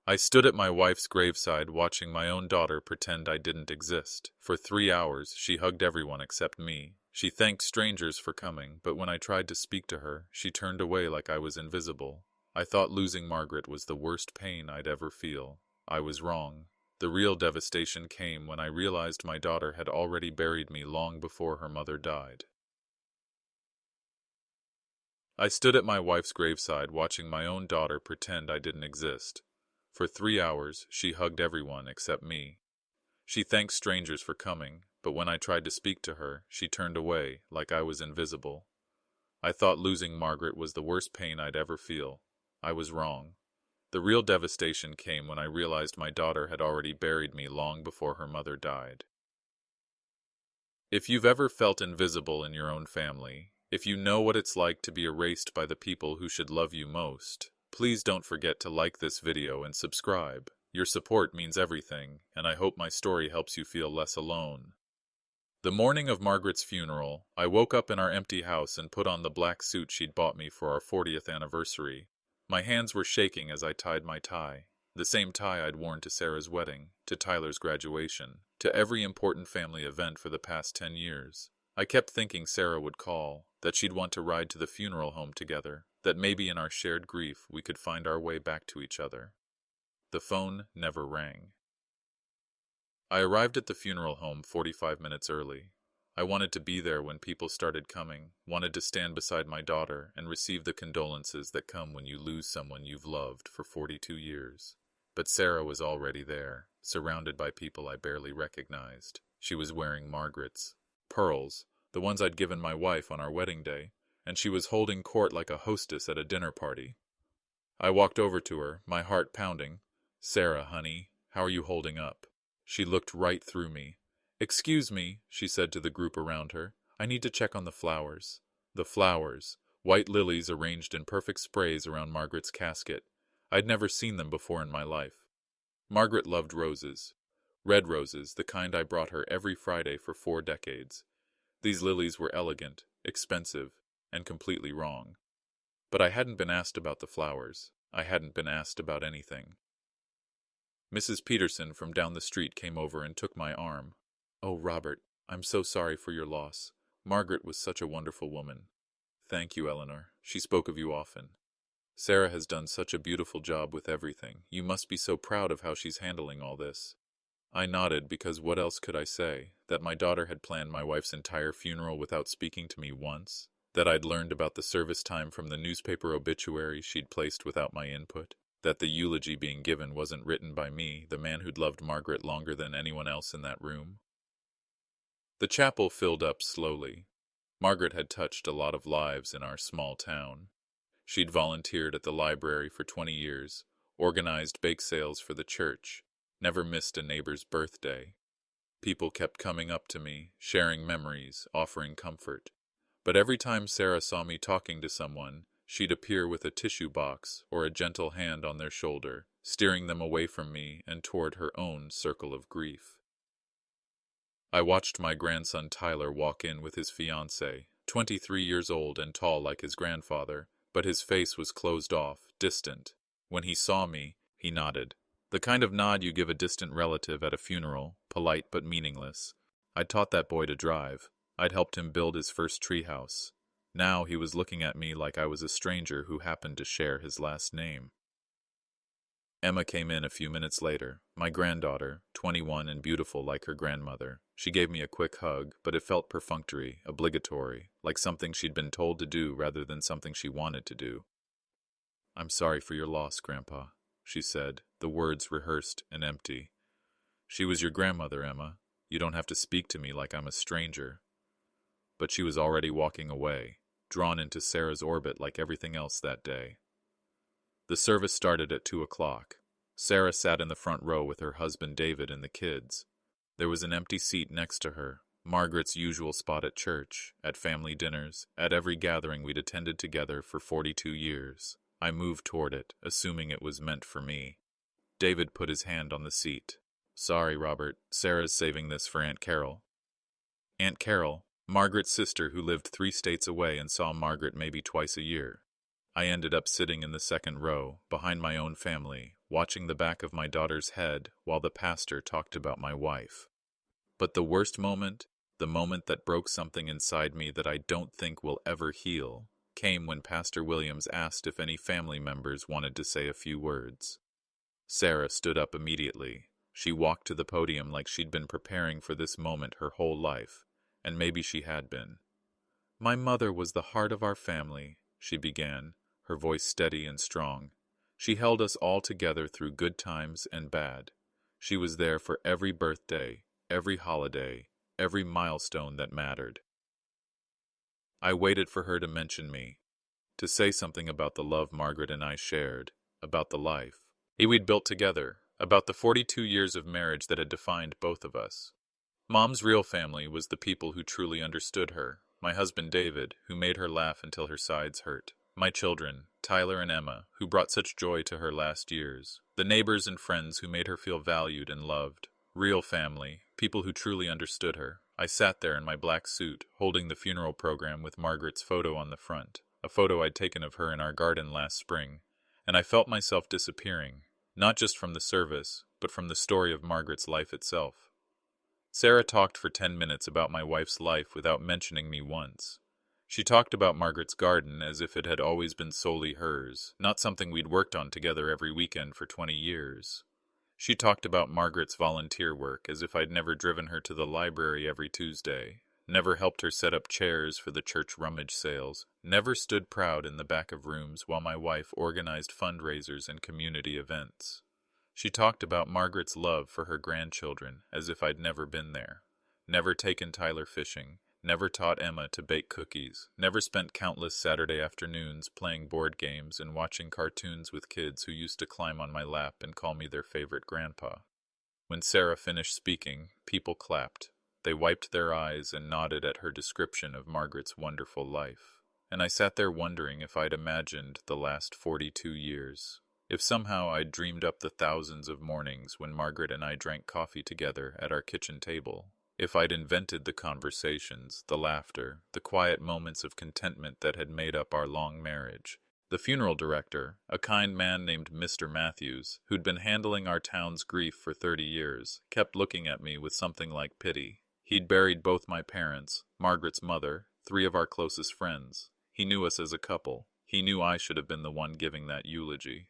I stood at my wife's graveside watching my own daughter pretend I didn't exist. For 3 hours, she hugged everyone except me. She thanked strangers for coming, but when I tried to speak to her, she turned away like I was invisible. I thought losing Margaret was the worst pain I'd ever feel. I was wrong. The real devastation came when I realized my daughter had already buried me long before her mother died. I stood at my wife's graveside watching my own daughter pretend I didn't exist. For 3 hours, she hugged everyone except me. She thanked strangers for coming, but when I tried to speak to her, she turned away like I was invisible. I thought losing Margaret was the worst pain I'd ever feel. I was wrong. The real devastation came when I realized my daughter had already buried me long before her mother died. If you've ever felt invisible in your own family, if you know what it's like to be erased by the people who should love you most, please don't forget to like this video and subscribe. Your support means everything, and I hope my story helps you feel less alone. The morning of Margaret's funeral, I woke up in our empty house and put on the black suit she'd bought me for our 40th anniversary. My hands were shaking as I tied my tie, the same tie I'd worn to Sarah's wedding, to Tyler's graduation, to every important family event for the past 10 years. I kept thinking Sarah would call, that she'd want to ride to the funeral home together, that maybe in our shared grief we could find our way back to each other. The phone never rang. I arrived at the funeral home 45 minutes early. I wanted to be there when people started coming, wanted to stand beside my daughter and receive the condolences that come when you lose someone you've loved for 42 years. But Sarah was already there, surrounded by people I barely recognized. She was wearing Margaret's pearls, the ones I'd given my wife on our wedding day, and she was holding court like a hostess at a dinner party. I walked over to her, my heart pounding. "Sarah, honey, how are you holding up?" She looked right through me. "Excuse me," she said to the group around her. "I need to check on the flowers." The flowers, white lilies arranged in perfect sprays around Margaret's casket. I'd never seen them before in my life. Margaret loved roses. Red roses, the kind I brought her every Friday for 4 decades. These lilies were elegant, expensive, and completely wrong. But I hadn't been asked about the flowers. I hadn't been asked about anything. Mrs. Peterson from down the street came over and took my arm. "Oh, Robert, I'm so sorry for your loss. Margaret was such a wonderful woman." "Thank you, Eleanor. She spoke of you often. Sarah has done such a beautiful job with everything. You must be so proud of how she's handling all this." I nodded because what else could I say? That my daughter had planned my wife's entire funeral without speaking to me once? That I'd learned about the service time from the newspaper obituary she'd placed without my input? That the eulogy being given wasn't written by me, the man who'd loved Margaret longer than anyone else in that room? The chapel filled up slowly. Margaret had touched a lot of lives in our small town. She'd volunteered at the library for 20 years, organized bake sales for the church, never missed a neighbor's birthday. People kept coming up to me, sharing memories, offering comfort. But every time Sarah saw me talking to someone, she'd appear with a tissue box or a gentle hand on their shoulder, steering them away from me and toward her own circle of grief. I watched my grandson Tyler walk in with his fiancée, 23 years old and tall like his grandfather, but his face was closed off, distant. When he saw me, he nodded. The kind of nod you give a distant relative at a funeral, polite but meaningless. I'd taught that boy to drive. I'd helped him build his first treehouse. Now he was looking at me like I was a stranger who happened to share his last name. Emma came in a few minutes later, my granddaughter, 21 and beautiful like her grandmother. She gave me a quick hug, but it felt perfunctory, obligatory, like something she'd been told to do rather than something she wanted to do. "I'm sorry for your loss, Grandpa," she said, the words rehearsed and empty. "She was your grandmother, Emma. You don't have to speak to me like I'm a stranger." But she was already walking away, drawn into Sarah's orbit like everything else that day. The service started at 2 o'clock. Sarah sat in the front row with her husband David and the kids. There was an empty seat next to her, Margaret's usual spot at church, at family dinners, at every gathering we'd attended together for 42 years. I moved toward it, assuming it was meant for me. David put his hand on the seat. "Sorry, Robert. Sarah's saving this for Aunt Carol." Aunt Carol, Margaret's sister who lived 3 states away and saw Margaret maybe twice a year. I ended up sitting in the second row, behind my own family, watching the back of my daughter's head while the pastor talked about my wife. But the worst moment, the moment that broke something inside me that I don't think will ever heal, came when Pastor Williams asked if any family members wanted to say a few words. Sarah stood up immediately. She walked to the podium like she'd been preparing for this moment her whole life, and maybe she had been. "My mother was the heart of our family," she began, her voice steady and strong. "She held us all together through good times and bad. She was there for every birthday, every holiday, every milestone that mattered." I waited for her to mention me, to say something about the love Margaret and I shared, about the life we'd built together, about the 42 years of marriage that had defined both of us. Mom's real family was the people who truly understood her. My husband David, who made her laugh until her sides hurt. My children, Tyler and Emma, who brought such joy to her last years. The neighbors and friends who made her feel valued and loved. Real family, people who truly understood her. I sat there in my black suit, holding the funeral program with Margaret's photo on the front, a photo I'd taken of her in our garden last spring, and I felt myself disappearing, not just from the service, but from the story of Margaret's life itself. Sarah talked for 10 minutes about my wife's life without mentioning me once. She talked about Margaret's garden as if it had always been solely hers, not something we'd worked on together every weekend for 20 years. She talked about Margaret's volunteer work as if I'd never driven her to the library every Tuesday, never helped her set up chairs for the church rummage sales, never stood proud in the back of rooms while my wife organized fundraisers and community events. She talked about Margaret's love for her grandchildren as if I'd never been there, never taken Tyler fishing, never taught Emma to bake cookies, never spent countless Saturday afternoons playing board games and watching cartoons with kids who used to climb on my lap and call me their favorite grandpa. When Sarah finished speaking, people clapped. They wiped their eyes and nodded at her description of Margaret's wonderful life. And I sat there wondering if I'd imagined the last 42 years. If somehow I'd dreamed up the thousands of mornings when Margaret and I drank coffee together at our kitchen table. If I'd invented the conversations, the laughter, the quiet moments of contentment that had made up our long marriage. The funeral director, a kind man named Mr. Matthews, who'd been handling our town's grief for 30 years, kept looking at me with something like pity. He'd buried both my parents, Margaret's mother, 3 of our closest friends. He knew us as a couple. He knew I should have been the one giving that eulogy.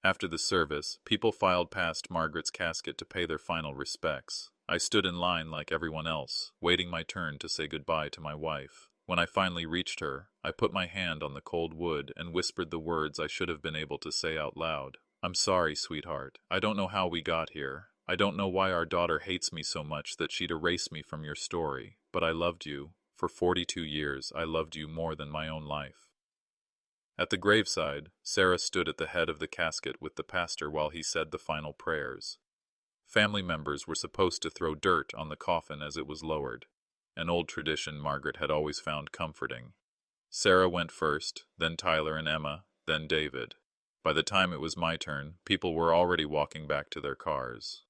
After the service, people filed past Margaret's casket to pay their final respects. I stood in line like everyone else, waiting my turn to say goodbye to my wife. When I finally reached her, I put my hand on the cold wood and whispered the words I should have been able to say out loud. "I'm sorry, sweetheart. I don't know how we got here. I don't know why our daughter hates me so much that she'd erase me from your story. But I loved you. For 42 years, I loved you more than my own life." At the graveside, Sarah stood at the head of the casket with the pastor while he said the final prayers. Family members were supposed to throw dirt on the coffin as it was lowered, an old tradition Margaret had always found comforting. Sarah went first, then Tyler and Emma, then David. By the time it was my turn, people were already walking back to their cars.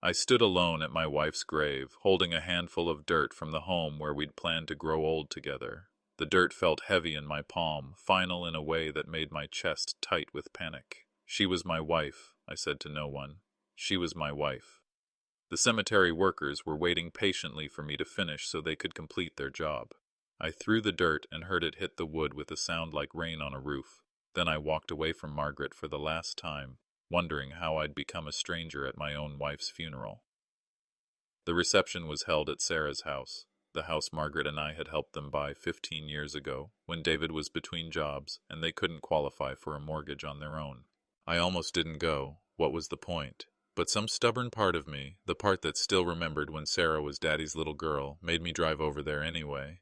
I stood alone at my wife's grave, holding a handful of dirt from the home where we'd planned to grow old together. The dirt felt heavy in my palm, final in a way that made my chest tight with panic. "She was my wife," I said to no one. "She was my wife." The cemetery workers were waiting patiently for me to finish so they could complete their job. I threw the dirt and heard it hit the wood with a sound like rain on a roof. Then I walked away from Margaret for the last time, wondering how I'd become a stranger at my own wife's funeral. The reception was held at Sarah's house, the house Margaret and I had helped them buy 15 years ago, when David was between jobs and they couldn't qualify for a mortgage on their own. I almost didn't go. What was the point? But some stubborn part of me, the part that still remembered when Sarah was Daddy's little girl, made me drive over there anyway.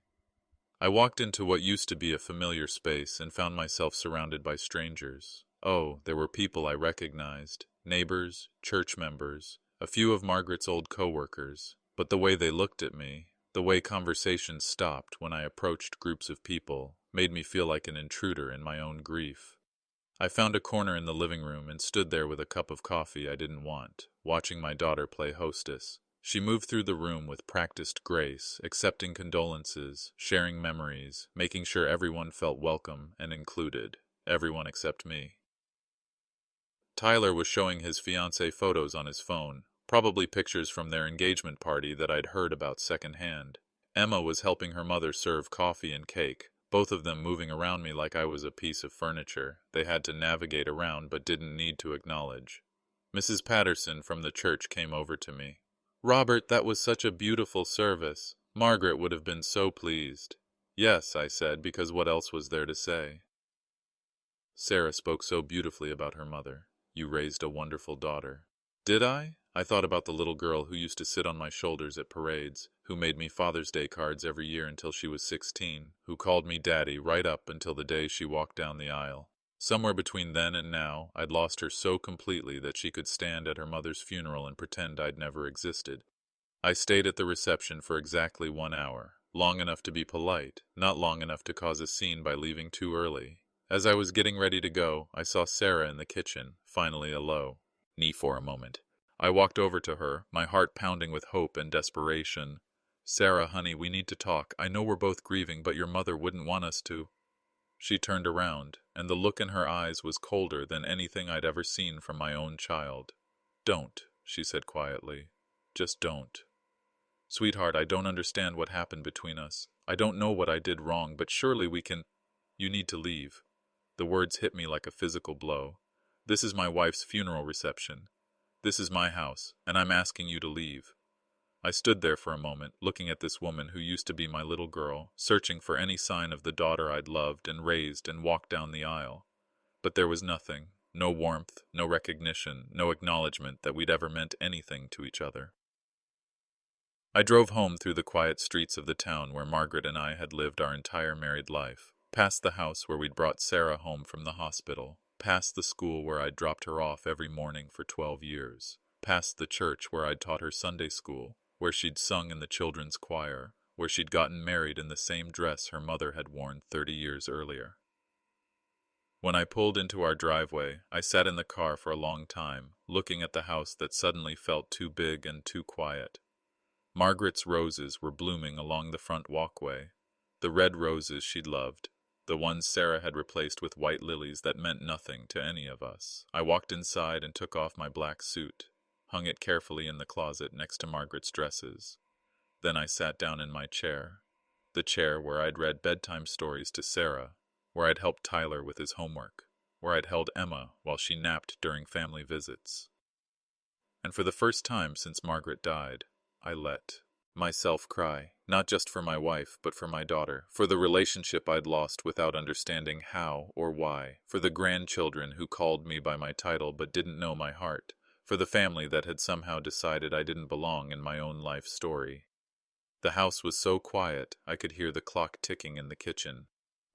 I walked into what used to be a familiar space and found myself surrounded by strangers. Oh, there were people I recognized, neighbors, church members, a few of Margaret's old co-workers. But the way they looked at me, the way conversations stopped when I approached groups of people, made me feel like an intruder in my own grief. I found a corner in the living room and stood there with a cup of coffee I didn't want, watching my daughter play hostess. She moved through the room with practiced grace, accepting condolences, sharing memories, making sure everyone felt welcome and included, everyone except me. Tyler was showing his fiancée photos on his phone, probably pictures from their engagement party that I'd heard about secondhand. Emma was helping her mother serve coffee and cake, both of them moving around me like I was a piece of furniture they had to navigate around but didn't need to acknowledge. Mrs. Patterson from the church came over to me. "Robert, that was such a beautiful service. Margaret would have been so pleased." "Yes," I said, because what else was there to say? Sarah spoke so beautifully about her mother. "You raised a wonderful daughter." Did I? I thought about the little girl who used to sit on my shoulders at parades, who made me Father's Day cards every year until she was 16, who called me Daddy right up until the day she walked down the aisle. Somewhere between then and now, I'd lost her so completely that she could stand at her mother's funeral and pretend I'd never existed. I stayed at the reception for exactly 1 hour, long enough to be polite, not long enough to cause a scene by leaving too early. As I was getting ready to go, I saw Sarah in the kitchen, finally alone. Knee for a moment. I walked over to her, my heart pounding with hope and desperation. "Sarah, honey, we need to talk. I know we're both grieving, but your mother wouldn't want us to." She turned around, and the look in her eyes was colder than anything I'd ever seen from my own child. "Don't," she said quietly. "Just don't. Sweetheart, I don't understand what happened between us. I don't know what I did wrong, but surely we can— You need to leave." The words hit me like a physical blow. "This is my wife's funeral reception. This is my house, and I'm asking you to leave." I stood there for a moment, looking at this woman who used to be my little girl, searching for any sign of the daughter I'd loved and raised and walked down the aisle. But there was nothing, no warmth, no recognition, no acknowledgement that we'd ever meant anything to each other. I drove home through the quiet streets of the town where Margaret and I had lived our entire married life, past the house where we'd brought Sarah home from the hospital, past the school where I'd dropped her off every morning for 12 years, past the church where I'd taught her Sunday school, where she'd sung in the children's choir, where she'd gotten married in the same dress her mother had worn 30 years earlier. When I pulled into our driveway, I sat in the car for a long time, looking at the house that suddenly felt too big and too quiet. Margaret's roses were blooming along the front walkway, the red roses she'd loved, the ones Sarah had replaced with white lilies that meant nothing to any of us. I walked inside and took off my black suit, hung it carefully in the closet next to Margaret's dresses. Then I sat down in my chair, the chair where I'd read bedtime stories to Sarah, where I'd helped Tyler with his homework, where I'd held Emma while she napped during family visits. And for the first time since Margaret died, I let myself cry, not just for my wife, but for my daughter, for the relationship I'd lost without understanding how or why, for the grandchildren who called me by my title but didn't know my heart, for the family that had somehow decided I didn't belong in my own life story. The house was so quiet I could hear the clock ticking in the kitchen,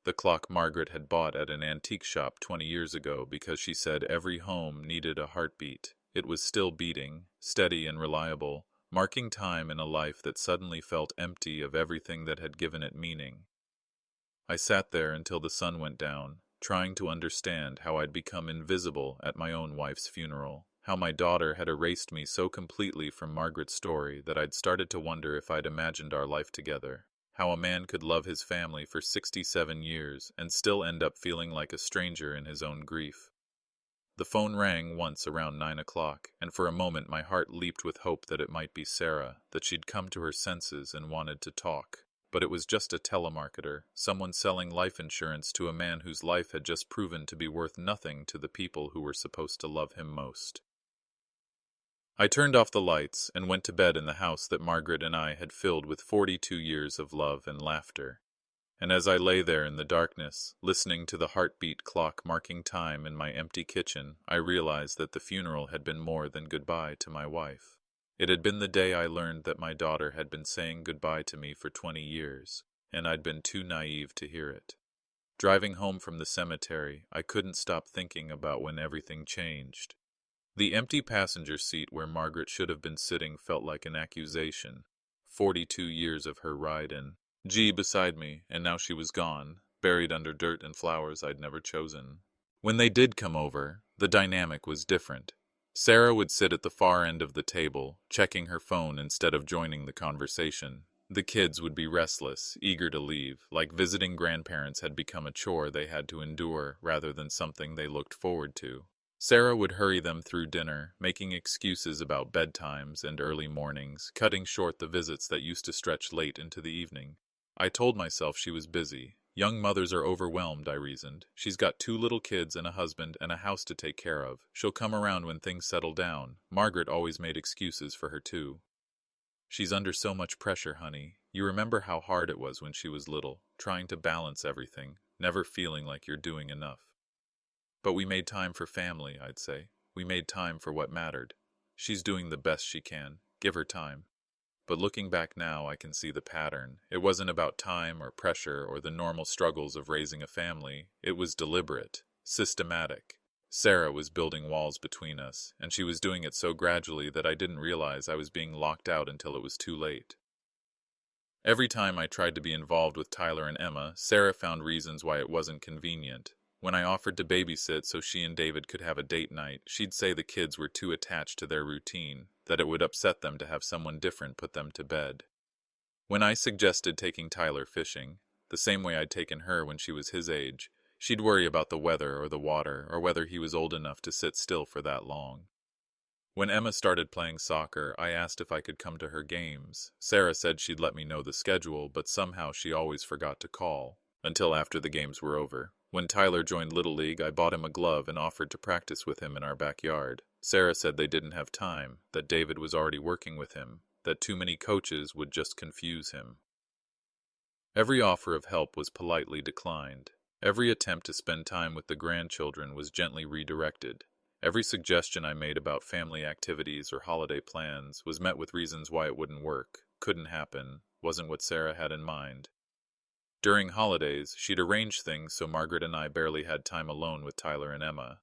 the clock Margaret had bought at an antique shop 20 years ago because she said every home needed a heartbeat. It was still beating, steady and reliable, marking time in a life that suddenly felt empty of everything that had given it meaning. I sat there until the sun went down, trying to understand how I'd become invisible at my own wife's funeral, how my daughter had erased me so completely from Margaret's story that I'd started to wonder if I'd imagined our life together, how a man could love his family for 67 years and still end up feeling like a stranger in his own grief. The phone rang once around 9 o'clock, and for a moment my heart leaped with hope that it might be Sarah, that she'd come to her senses and wanted to talk. But it was just a telemarketer, someone selling life insurance to a man whose life had just proven to be worth nothing to the people who were supposed to love him most. I turned off the lights and went to bed in the house that Margaret and I had filled with 42 years of love and laughter. And as I lay there in the darkness, listening to the heartbeat clock marking time in my empty kitchen, I realized that the funeral had been more than goodbye to my wife. It had been the day I learned that my daughter had been saying goodbye to me for 20 years, and I'd been too naive to hear it. Driving home from the cemetery, I couldn't stop thinking about when everything changed. The empty passenger seat where Margaret should have been sitting felt like an accusation. 42 years of her ride in. G beside me, and now she was gone, buried under dirt and flowers I'd never chosen. When they did come over, the dynamic was different. Sarah would sit at the far end of the table, checking her phone instead of joining the conversation. The kids would be restless, eager to leave, like visiting grandparents had become a chore they had to endure rather than something they looked forward to. Sarah would hurry them through dinner, making excuses about bedtimes and early mornings, cutting short the visits that used to stretch late into the evening. I told myself she was busy. Young mothers are overwhelmed, I reasoned. She's got 2 little kids and a husband and a house to take care of. She'll come around when things settle down. Margaret always made excuses for her too. She's under so much pressure, honey. You remember how hard it was when she was little, trying to balance everything, never feeling like you're doing enough. But we made time for family, I'd say. We made time for what mattered. She's doing the best she can. Give her time. But looking back now, I can see the pattern. It wasn't about time or pressure or the normal struggles of raising a family. It was deliberate, systematic. Sarah was building walls between us, and she was doing it so gradually that I didn't realize I was being locked out until it was too late. Every time I tried to be involved with Tyler and Emma, Sarah found reasons why it wasn't convenient. When I offered to babysit so she and David could have a date night, she'd say the kids were too attached to their routine, that it would upset them to have someone different put them to bed. When I suggested taking Tyler fishing, the same way I'd taken her when she was his age, she'd worry about the weather or the water or whether he was old enough to sit still for that long. When Emma started playing soccer, I asked if I could come to her games. Sarah said she'd let me know the schedule, but somehow she always forgot to call, until after the games were over. When Tyler joined Little League, I bought him a glove and offered to practice with him in our backyard. Sarah said they didn't have time, that David was already working with him, that too many coaches would just confuse him. Every offer of help was politely declined. Every attempt to spend time with the grandchildren was gently redirected. Every suggestion I made about family activities or holiday plans was met with reasons why it wouldn't work, couldn't happen, wasn't what Sarah had in mind. During holidays, she'd arrange things so Margaret and I barely had time alone with Tyler and Emma.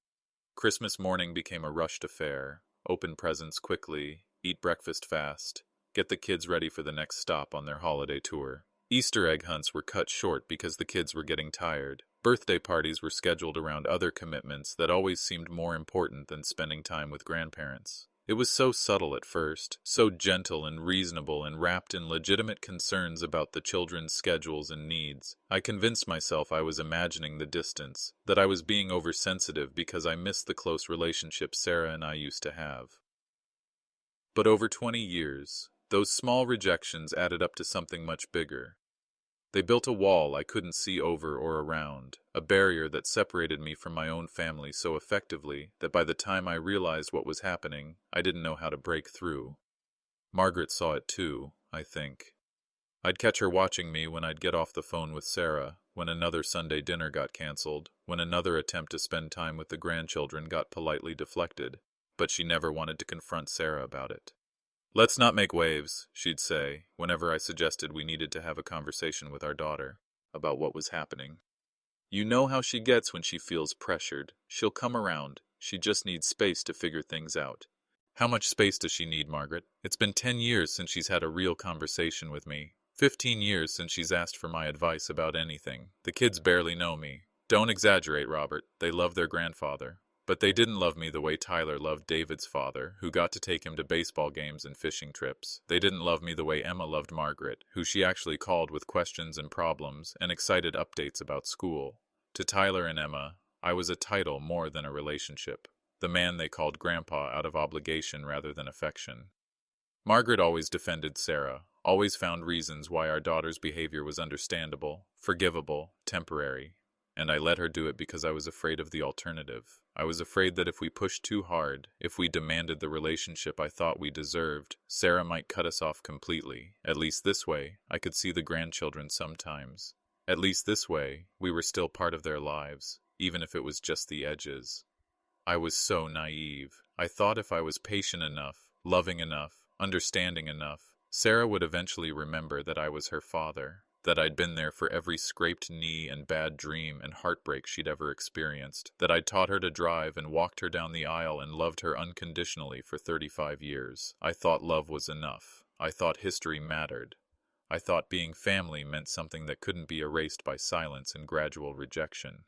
Christmas morning became a rushed affair. Open presents quickly, eat breakfast fast, get the kids ready for the next stop on their holiday tour. Easter egg hunts were cut short because the kids were getting tired. Birthday parties were scheduled around other commitments that always seemed more important than spending time with grandparents. It was so subtle at first, so gentle and reasonable and wrapped in legitimate concerns about the children's schedules and needs. I convinced myself I was imagining the distance, that I was being oversensitive because I missed the close relationship Sarah and I used to have. But over 20 years, those small rejections added up to something much bigger. They built a wall I couldn't see over or around, a barrier that separated me from my own family so effectively that by the time I realized what was happening, I didn't know how to break through. Margaret saw it too, I think. I'd catch her watching me when I'd get off the phone with Sarah, when another Sunday dinner got canceled, when another attempt to spend time with the grandchildren got politely deflected, but she never wanted to confront Sarah about it. "Let's not make waves," she'd say, whenever I suggested we needed to have a conversation with our daughter about what was happening. "You know how she gets when she feels pressured. She'll come around. She just needs space to figure things out." How much space does she need, Margaret? It's been 10 years since she's had a real conversation with me. 15 years since she's asked for my advice about anything. The kids barely know me. Don't exaggerate, Robert. They love their grandfather. But they didn't love me the way Tyler loved David's father, who got to take him to baseball games and fishing trips. They didn't love me the way Emma loved Margaret, who she actually called with questions and problems and excited updates about school. To Tyler and Emma, I was a title more than a relationship. The man they called Grandpa out of obligation rather than affection. Margaret always defended Sarah, always found reasons why our daughter's behavior was understandable, forgivable, temporary. And I let her do it because I was afraid of the alternative. I was afraid that if we pushed too hard, if we demanded the relationship I thought we deserved, Sarah might cut us off completely. At least this way, I could see the grandchildren sometimes. At least this way, we were still part of their lives, even if it was just the edges. I was so naive. I thought if I was patient enough, loving enough, understanding enough, Sarah would eventually remember that I was her father, that I'd been there for every scraped knee and bad dream and heartbreak she'd ever experienced, that I'd taught her to drive and walked her down the aisle and loved her unconditionally for 35 years. I thought love was enough. I thought history mattered. I thought being family meant something that couldn't be erased by silence and gradual rejection.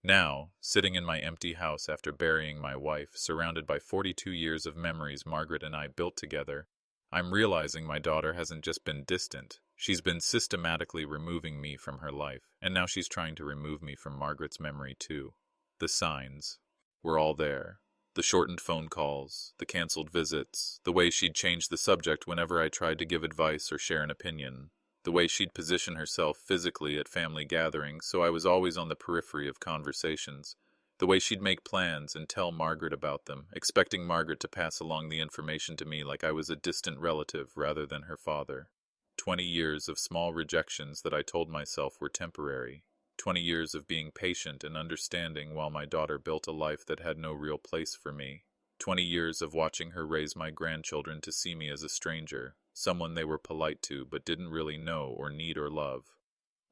Now, sitting in my empty house after burying my wife, surrounded by 42 years of memories Margaret and I built together, I'm realizing my daughter hasn't just been distant. She's been systematically removing me from her life, and now she's trying to remove me from Margaret's memory too. The signs. were all there. The shortened phone calls, the canceled visits, the way she'd change the subject whenever I tried to give advice or share an opinion, the way she'd position herself physically at family gatherings so I was always on the periphery of conversations, the way she'd make plans and tell Margaret about them, expecting Margaret to pass along the information to me like I was a distant relative rather than her father. 20 years of small rejections that I told myself were temporary. 20 years of being patient and understanding while my daughter built a life that had no real place for me. 20 years of watching her raise my grandchildren to see me as a stranger, someone they were polite to but didn't really know or need or love.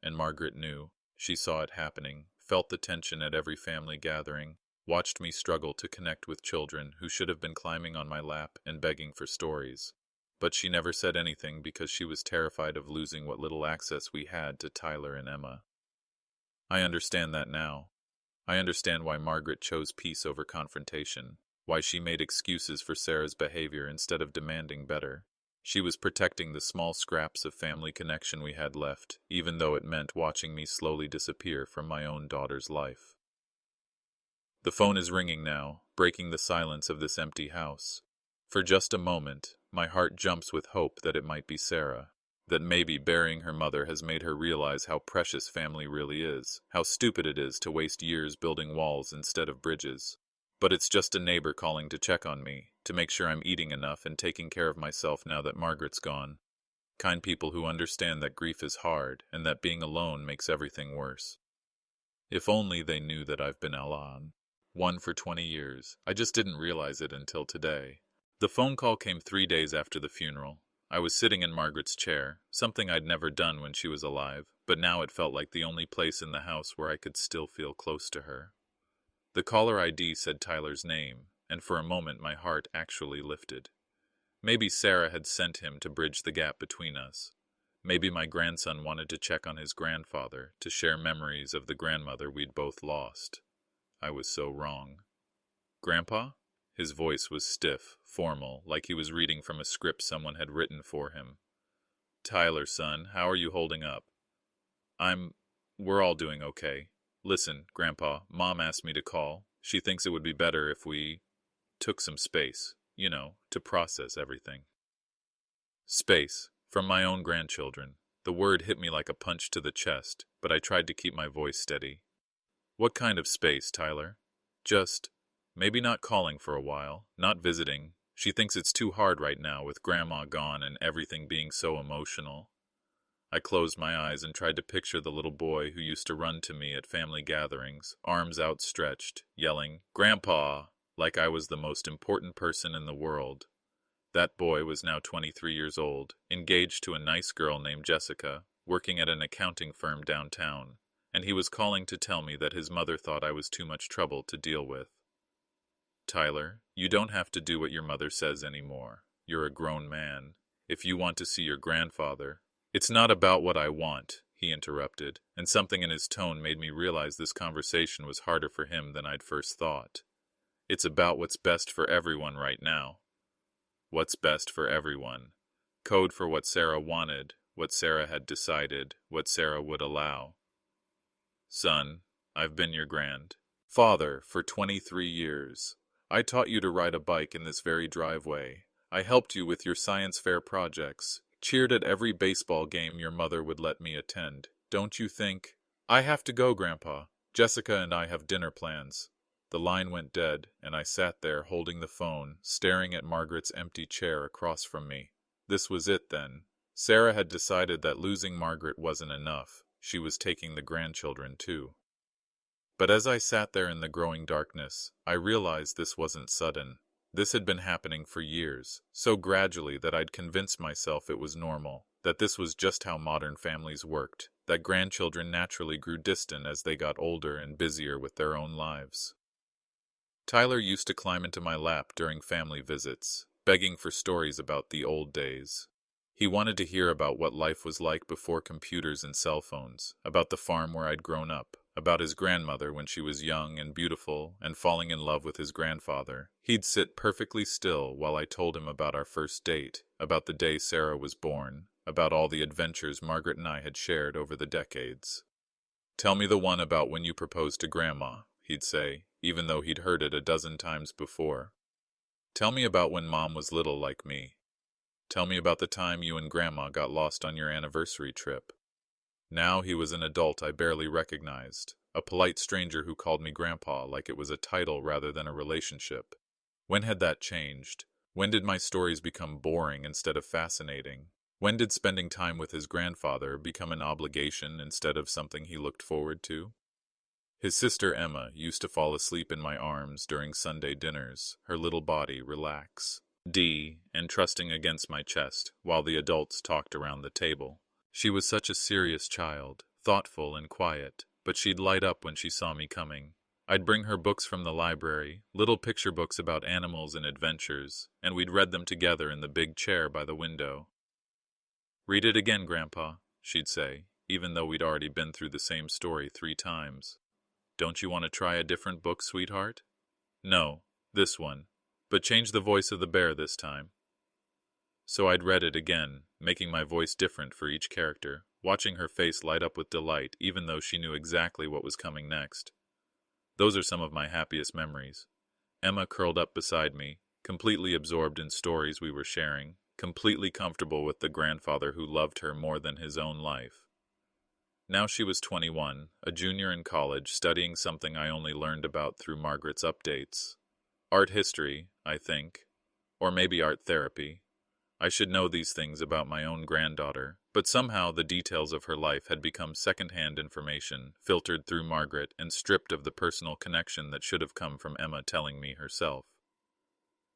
And Margaret knew. She saw it happening, felt the tension at every family gathering, watched me struggle to connect with children who should have been climbing on my lap and begging for stories. But she never said anything because she was terrified of losing what little access we had to Tyler and Emma. I understand that now. I understand why Margaret chose peace over confrontation, why she made excuses for Sarah's behavior instead of demanding better. She was protecting the small scraps of family connection we had left, even though it meant watching me slowly disappear from my own daughter's life. The phone is ringing now, breaking the silence of this empty house. For just a moment, my heart jumps with hope that it might be Sarah, that maybe burying her mother has made her realize how precious family really is, how stupid it is to waste years building walls instead of bridges. But it's just a neighbor calling to check on me, to make sure I'm eating enough and taking care of myself now that Margaret's gone. Kind people who understand that grief is hard and that being alone makes everything worse. If only they knew that I've been Aloud. One for 20 years. I just didn't realize it until today. The phone call came 3 days after the funeral. I was sitting in Margaret's chair, something I'd never done when she was alive, but now it felt like the only place in the house where I could still feel close to her. The caller ID said Tyler's name, and for a moment my heart actually lifted. Maybe Sarah had sent him to bridge the gap between us. Maybe my grandson wanted to check on his grandfather, to share memories of the grandmother we'd both lost. I was so wrong. Grandpa? His voice was stiff, formal, like he was reading from a script someone had written for him. Tyler, son, how are you holding up? We're all doing okay. Listen, Grandpa, Mom asked me to call. She thinks it would be better if we took some space, to process everything. Space, from my own grandchildren. The word hit me like a punch to the chest, but I tried to keep my voice steady. What kind of space, Tyler? Just, maybe not calling for a while, not visiting. She thinks it's too hard right now with Grandma gone and everything being so emotional. I closed my eyes and tried to picture the little boy who used to run to me at family gatherings, arms outstretched, yelling, "Grandpa!" like I was the most important person in the world. That boy was now 23 years old, engaged to a nice girl named Jessica, working at an accounting firm downtown, and he was calling to tell me that his mother thought I was too much trouble to deal with. Tyler, you don't have to do what your mother says anymore. You're a grown man. If you want to see your grandfather... It's not about what I want, he interrupted, and something in his tone made me realize this conversation was harder for him than I'd first thought. It's about what's best for everyone right now. What's best for everyone. Code for what Sarah wanted, what Sarah had decided, what Sarah would allow. Son, I've been your grandfather for 23 years. I taught you to ride a bike in this very driveway. I helped you with your science fair projects. Cheered at every baseball game your mother would let me attend. Don't you think... I have to go, Grandpa. Jessica and I have dinner plans. The line went dead, and I sat there holding the phone, staring at Margaret's empty chair across from me. This was it, then. Sarah had decided that losing Margaret wasn't enough. She was taking the grandchildren, too. But as I sat there in the growing darkness, I realized this wasn't sudden. This had been happening for years, so gradually that I'd convinced myself it was normal, that this was just how modern families worked, that grandchildren naturally grew distant as they got older and busier with their own lives. Tyler used to climb into my lap during family visits, begging for stories about the old days. He wanted to hear about what life was like before computers and cell phones, about the farm where I'd grown up, about his grandmother when she was young and beautiful and falling in love with his grandfather. He'd sit perfectly still while I told him about our first date, about the day Sarah was born, about all the adventures Margaret and I had shared over the decades. Tell me the one about when you proposed to Grandma, he'd say. even though he'd heard it a dozen times before. Tell me about when Mom was little like me. Tell me about the time you and Grandma got lost on your anniversary trip. Now he was an adult I barely recognized, a polite stranger who called me Grandpa like it was a title rather than a relationship. When had that changed? When did my stories become boring instead of fascinating? When did spending time with his grandfather become an obligation instead of something he looked forward to? His sister Emma used to fall asleep in my arms during Sunday dinners, her little body and trusting against my chest while the adults talked around the table. She was such a serious child, thoughtful and quiet, but she'd light up when she saw me coming. I'd bring her books from the library, little picture books about animals and adventures, and we'd read them together in the big chair by the window. "Read it again, Grandpa," she'd say, even though we'd already been through the same story 3 times. "Don't you want to try a different book, sweetheart?" "No, this one. But change the voice of the bear this time." So I'd read it again, making my voice different for each character, watching her face light up with delight even though she knew exactly what was coming next. Those are some of my happiest memories. Emma curled up beside me, completely absorbed in stories we were sharing, completely comfortable with the grandfather who loved her more than his own life. Now she was 21, a junior in college, studying something I only learned about through Margaret's updates. Art history, I think. Or maybe art therapy. I should know these things about my own granddaughter, but somehow the details of her life had become second-hand information, filtered through Margaret and stripped of the personal connection that should have come from Emma telling me herself.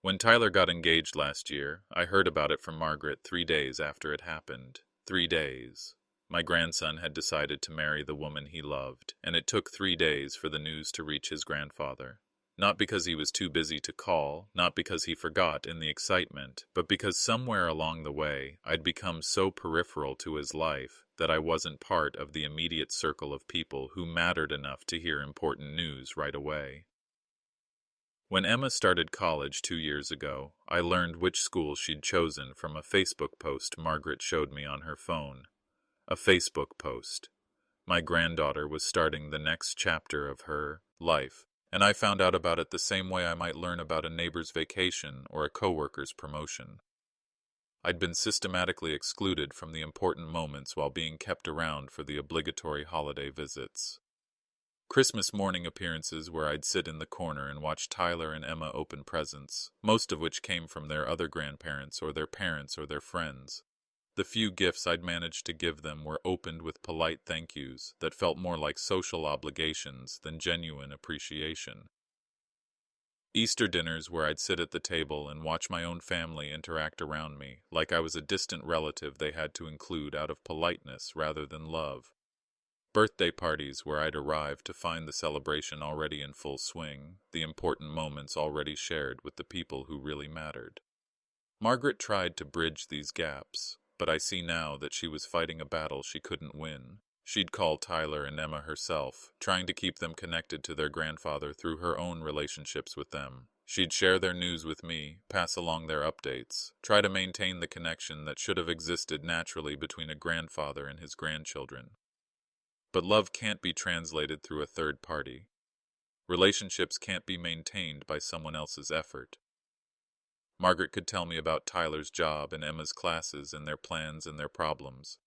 When Tyler got engaged last year, I heard about it from Margaret 3 days after it happened. 3 days. My grandson had decided to marry the woman he loved, and it took 3 days for the news to reach his grandfather. Not because he was too busy to call, not because he forgot in the excitement, but because somewhere along the way I'd become so peripheral to his life that I wasn't part of the immediate circle of people who mattered enough to hear important news right away. When Emma started college 2 years ago, I learned which school she'd chosen from a Facebook post Margaret showed me on her phone. A Facebook post. My granddaughter was starting the next chapter of her life, and I found out about it the same way I might learn about a neighbor's vacation or a coworker's promotion. I'd been systematically excluded from the important moments while being kept around for the obligatory holiday visits. Christmas morning appearances where I'd sit in the corner and watch Tyler and Emma open presents, most of which came from their other grandparents or their parents or their friends. The few gifts I'd managed to give them were opened with polite thank yous that felt more like social obligations than genuine appreciation. Easter dinners where I'd sit at the table and watch my own family interact around me, like I was a distant relative they had to include out of politeness rather than love. Birthday parties where I'd arrive to find the celebration already in full swing, the important moments already shared with the people who really mattered. Margaret tried to bridge these gaps, but I see now that she was fighting a battle she couldn't win. She'd call Tyler and Emma herself, trying to keep them connected to their grandfather through her own relationships with them. She'd share their news with me, pass along their updates, try to maintain the connection that should have existed naturally between a grandfather and his grandchildren. But love can't be translated through a third party. Relationships can't be maintained by someone else's effort. Margaret could tell me about Tyler's job and Emma's classes and their plans and their problems,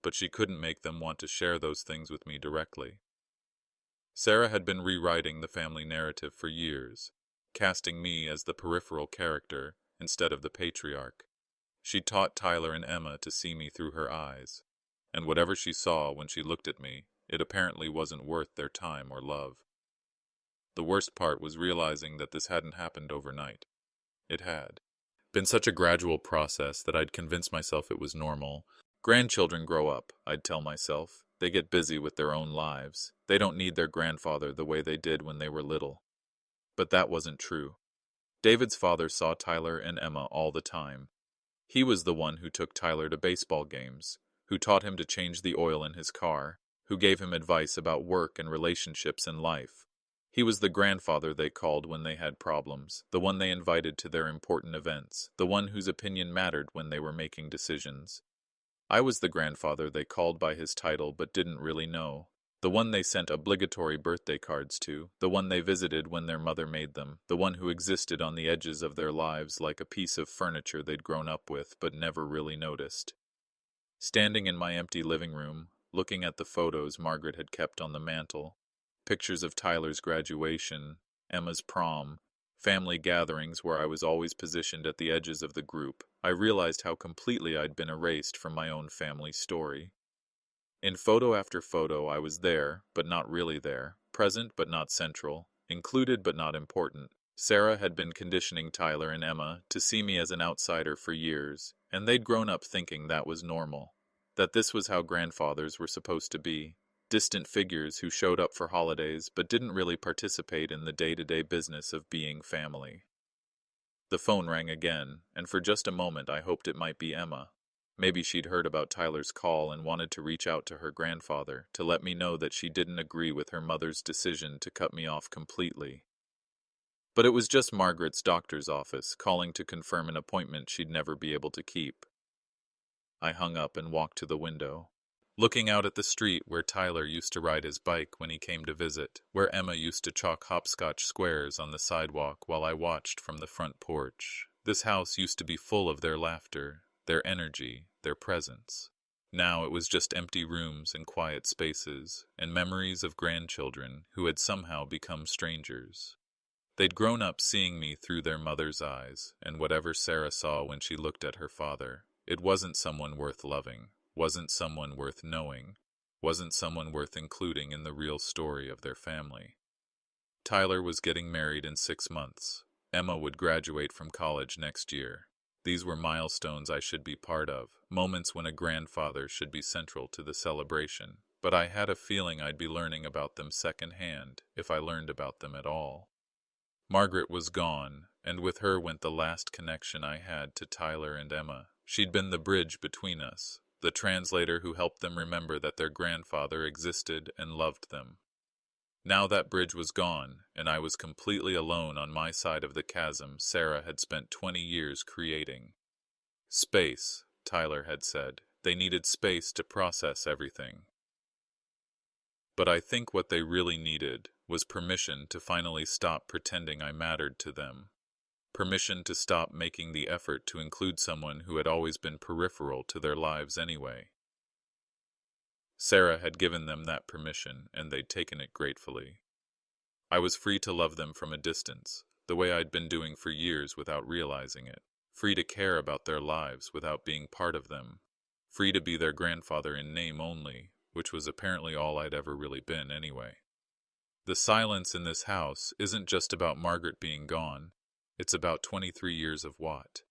but she couldn't make them want to share those things with me directly. Sarah had been rewriting the family narrative for years, casting me as the peripheral character instead of the patriarch. She taught Tyler and Emma to see me through her eyes, and whatever she saw when she looked at me, it apparently wasn't worth their time or love. The worst part was realizing that this hadn't happened overnight. It had been such a gradual process that I'd convinced myself it was normal. Grandchildren grow up, I'd tell myself. They get busy with their own lives. They don't need their grandfather the way they did when they were little. But that wasn't true. David's father saw Tyler and Emma all the time. He was the one who took Tyler to baseball games, who taught him to change the oil in his car, who gave him advice about work and relationships and life. He was the grandfather they called when they had problems, the one they invited to their important events, the one whose opinion mattered when they were making decisions. I was the grandfather they called by his title but didn't really know, The one they sent obligatory birthday cards to, the one they visited when their mother made them, the one who existed on the edges of their lives like a piece of furniture they'd grown up with but never really noticed. Standing in my empty living room, looking at the photos Margaret had kept on the mantel, pictures of Tyler's graduation, Emma's prom, family gatherings where I was always positioned at the edges of the group, I realized how completely I'd been erased from my own family story. In photo after photo, I was there, but not really there, present but not central, included but not important. Sarah had been conditioning Tyler and Emma to see me as an outsider for years, and they'd grown up thinking that was normal, that this was how grandfathers were supposed to be, distant figures who showed up for holidays but didn't really participate in the day-to-day business of being family. The phone rang again, and for just a moment I hoped it might be Emma. Maybe she'd heard about Tyler's call and wanted to reach out to her grandfather to let me know that she didn't agree with her mother's decision to cut me off completely. But it was just Margaret's doctor's office calling to confirm an appointment she'd never be able to keep. I hung up and walked to the window, looking out at the street where Tyler used to ride his bike when he came to visit, where Emma used to chalk hopscotch squares on the sidewalk while I watched from the front porch. This house used to be full of their laughter, their energy, their presence. Now it was just empty rooms and quiet spaces, and memories of grandchildren who had somehow become strangers. They'd grown up seeing me through their mother's eyes, and whatever Sarah saw when she looked at her father, it wasn't someone worth loving, wasn't someone worth knowing, wasn't someone worth including in the real story of their family. Tyler was getting married in 6 months. Emma would graduate from college next year. These were milestones I should be part of, moments when a grandfather should be central to the celebration, but I had a feeling I'd be learning about them secondhand, if I learned about them at all. Margaret was gone, and with her went the last connection I had to Tyler and Emma. She'd been the bridge between us, the translator who helped them remember that their grandfather existed and loved them. Now that bridge was gone, and I was completely alone on my side of the chasm Sarah had spent 20 years creating. Space, Tyler had said. They needed space to process everything. But I think what they really needed was permission to finally stop pretending I mattered to them. Permission to stop making the effort to include someone who had always been peripheral to their lives anyway. Sarah had given them that permission, and they'd taken it gratefully. I was free to love them from a distance, the way I'd been doing for years without realizing it. Free to care about their lives without being part of them. Free to be their grandfather in name only, which was apparently all I'd ever really been anyway. The silence in this house isn't just about Margaret being gone. It's about 23 years of what?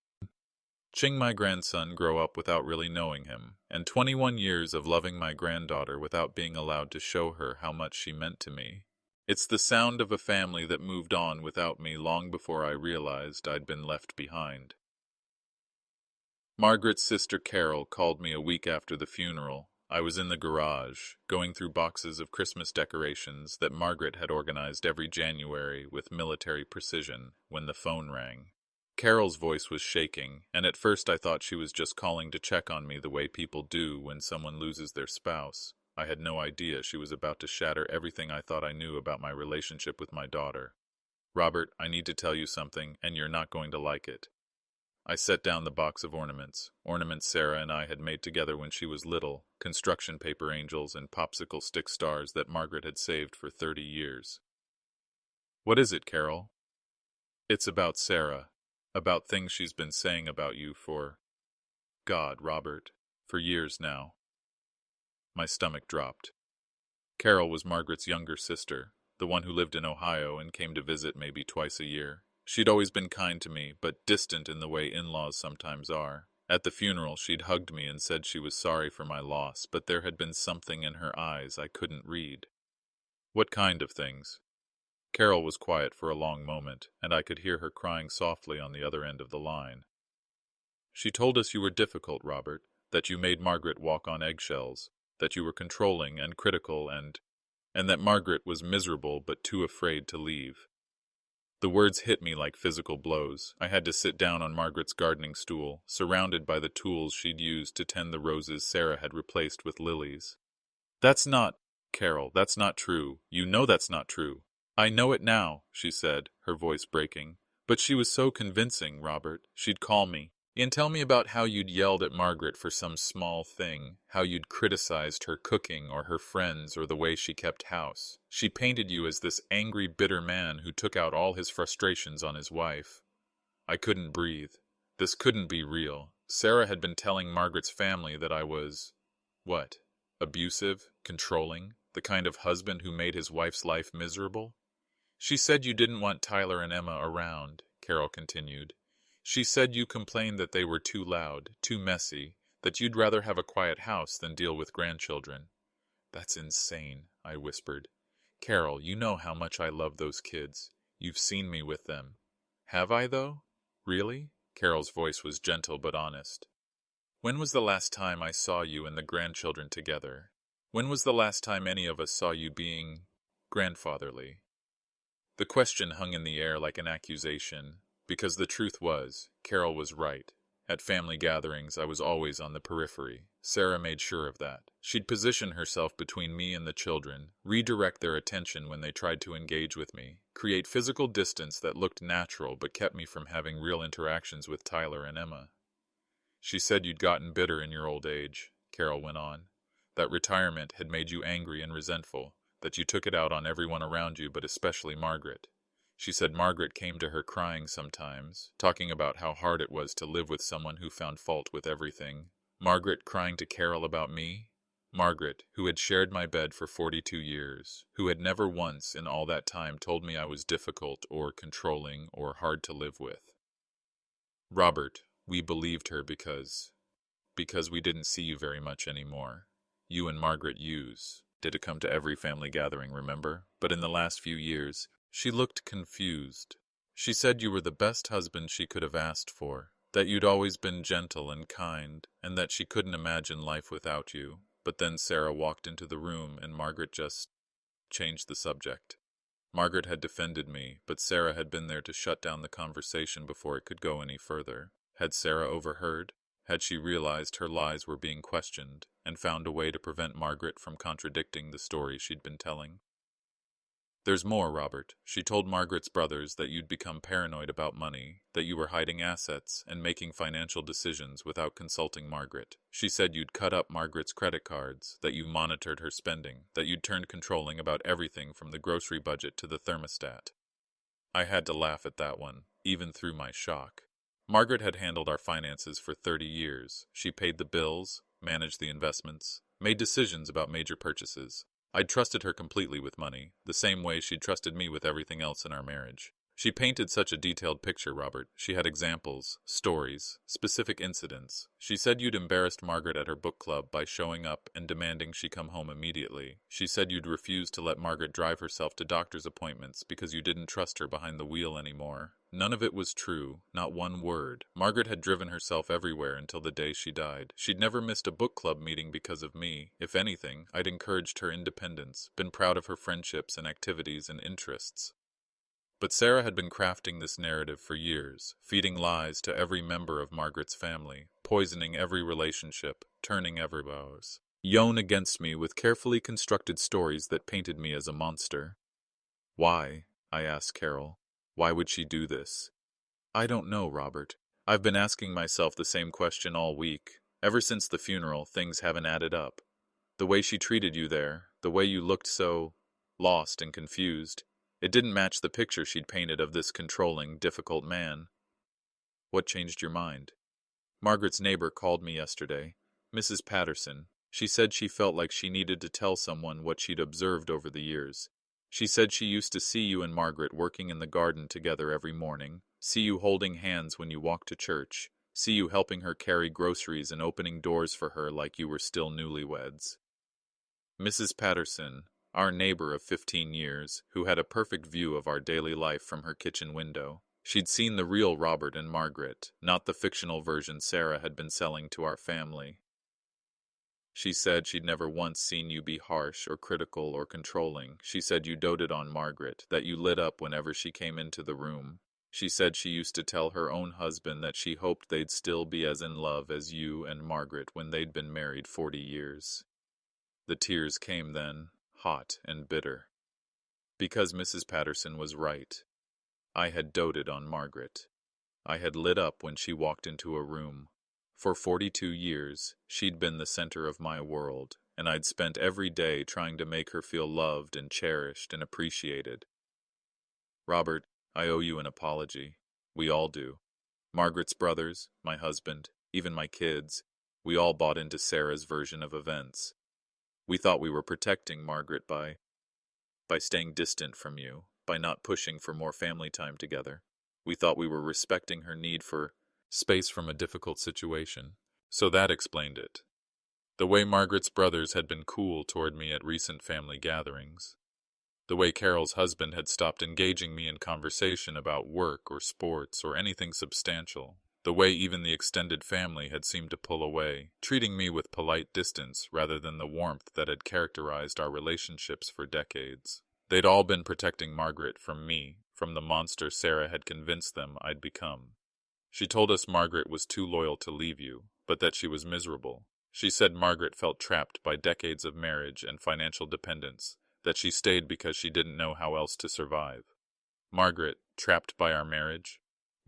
Watching my grandson grow up without really knowing him, and 21 years of loving my granddaughter without being allowed to show her how much she meant to me. It's the sound of a family that moved on without me long before I realized I'd been left behind. Margaret's sister Carol called me a week after the funeral. I was in the garage, going through boxes of Christmas decorations that Margaret had organized every January with military precision, when the phone rang. Carol's voice was shaking, and at first I thought she was just calling to check on me the way people do when someone loses their spouse. I had no idea she was about to shatter everything I thought I knew about my relationship with my daughter. "Robert, I need to tell you something, and you're not going to like it." I set down the box of ornaments Sarah and I had made together when she was little, construction paper angels and popsicle stick stars that Margaret had saved for 30 years. "What is it, Carol?" "It's about Sarah. About things she's been saying about you for, God, Robert, for years now." My stomach dropped. Carol was Margaret's younger sister, the one who lived in Ohio and came to visit maybe twice a year. She'd always been kind to me, but distant in the way in-laws sometimes are. At the funeral, she'd hugged me and said she was sorry for my loss, but there had been something in her eyes I couldn't read. "What kind of things?" Carol was quiet for a long moment, and I could hear her crying softly on the other end of the line. "She told us you were difficult, Robert, that you made Margaret walk on eggshells, that you were controlling and critical and that Margaret was miserable but too afraid to leave." The words hit me like physical blows. I had to sit down on Margaret's gardening stool, surrounded by the tools she'd used to tend the roses Sarah had replaced with lilies. "That's not..." Carol, that's not true. You know that's not true. I know it now, she said, her voice breaking. But she was so convincing, Robert. She'd call me and tell me about how you'd yelled at Margaret for some small thing, how you'd criticized her cooking or her friends or the way she kept house. She painted you as this angry, bitter man who took out all his frustrations on his wife. I couldn't breathe. This couldn't be real. Sarah had been telling Margaret's family that I was, what, abusive, controlling, the kind of husband who made his wife's life miserable? She said you didn't want Tyler and Emma around, Carol continued. She said you complained that they were too loud, too messy, that you'd rather have a quiet house than deal with grandchildren. That's insane, I whispered. Carol, you know how much I love those kids. You've seen me with them. Have I, though? Really? Carol's voice was gentle but honest. When was the last time I saw you and the grandchildren together? When was the last time any of us saw you being grandfatherly? The question hung in the air like an accusation, because the truth was, Carol was right. At family gatherings, I was always on the periphery. Sarah made sure of that. She'd position herself between me and the children, redirect their attention when they tried to engage with me, create physical distance that looked natural but kept me from having real interactions with Tyler and Emma. She said you'd gotten bitter in your old age, Carol went on. That retirement had made you angry and resentful, that you took it out on everyone around you, but especially Margaret. She said Margaret came to her crying sometimes, talking about how hard it was to live with someone who found fault with everything. Margaret crying to Carol about me? Margaret, who had shared my bed for 42 years, who had never once in all that time told me I was difficult or controlling or hard to live with. Robert, we believed her because we didn't see you very much anymore. You and Margaret did come to every family gathering, remember? But in the last few years, she looked confused. She said you were the best husband she could have asked for, that you'd always been gentle and kind, and that she couldn't imagine life without you. But then Sarah walked into the room and Margaret just changed the subject. Margaret had defended me, but Sarah had been there to shut down the conversation before it could go any further. Had Sarah overheard? Had she realized her lies were being questioned, and found a way to prevent Margaret from contradicting the story she'd been telling? There's more, Robert. She told Margaret's brothers that you'd become paranoid about money, that you were hiding assets and making financial decisions without consulting Margaret. She said you'd cut up Margaret's credit cards, that you monitored her spending, that you'd turned controlling about everything from the grocery budget to the thermostat. I had to laugh at that one, even through my shock. Margaret had handled our finances for 30 years. She paid the bills, managed the investments, made decisions about major purchases. I'd trusted her completely with money, the same way she'd trusted me with everything else in our marriage. She painted such a detailed picture, Robert. She had examples, stories, specific incidents. She said you'd embarrassed Margaret at her book club by showing up and demanding she come home immediately. She said you'd refused to let Margaret drive herself to doctor's appointments because you didn't trust her behind the wheel anymore. None of it was true, not one word. Margaret had driven herself everywhere until the day she died. She'd never missed a book club meeting because of me. If anything, I'd encouraged her independence, been proud of her friendships and activities and interests. But Sarah had been crafting this narrative for years, feeding lies to every member of Margaret's family, poisoning every relationship, turning every vows. Yoan against me with carefully constructed stories that painted me as a monster. Why? I asked Carol. Why would she do this? I don't know, Robert. I've been asking myself the same question all week. Ever since the funeral, things haven't added up. The way she treated you there, the way you looked so lost and confused, it didn't match the picture she'd painted of this controlling, difficult man. What changed your mind? Margaret's neighbor called me yesterday, Mrs. Patterson. She said she felt like she needed to tell someone what she'd observed over the years. She said she used to see you and Margaret working in the garden together every morning, see you holding hands when you walked to church, see you helping her carry groceries and opening doors for her like you were still newlyweds. Mrs. Patterson, our neighbor of 15 years, who had a perfect view of our daily life from her kitchen window. She'd seen the real Robert and Margaret, not the fictional version Sarah had been selling to our family. She said she'd never once seen you be harsh or critical or controlling. She said you doted on Margaret, that you lit up whenever she came into the room. She said she used to tell her own husband that she hoped they'd still be as in love as you and Margaret when they'd been married 40 years. The tears came then, hot and bitter. Because Mrs. Patterson was right. I had doted on Margaret. I had lit up when she walked into a room. For 42 years, she'd been the center of my world, and I'd spent every day trying to make her feel loved and cherished and appreciated. Robert, I owe you an apology. We all do. Margaret's brothers, my husband, even my kids, we all bought into Sarah's version of events. We thought we were protecting Margaret by staying distant from you, by not pushing for more family time together. We thought we were respecting her need for space from a difficult situation. So that explained it. The way Margaret's brothers had been cool toward me at recent family gatherings. The way Carol's husband had stopped engaging me in conversation about work or sports or anything substantial. The way even the extended family had seemed to pull away, treating me with polite distance rather than the warmth that had characterized our relationships for decades. They'd all been protecting Margaret from me, from the monster Sarah had convinced them I'd become. She told us Margaret was too loyal to leave you, but that she was miserable. She said Margaret felt trapped by decades of marriage and financial dependence, that she stayed because she didn't know how else to survive. Margaret, trapped by our marriage?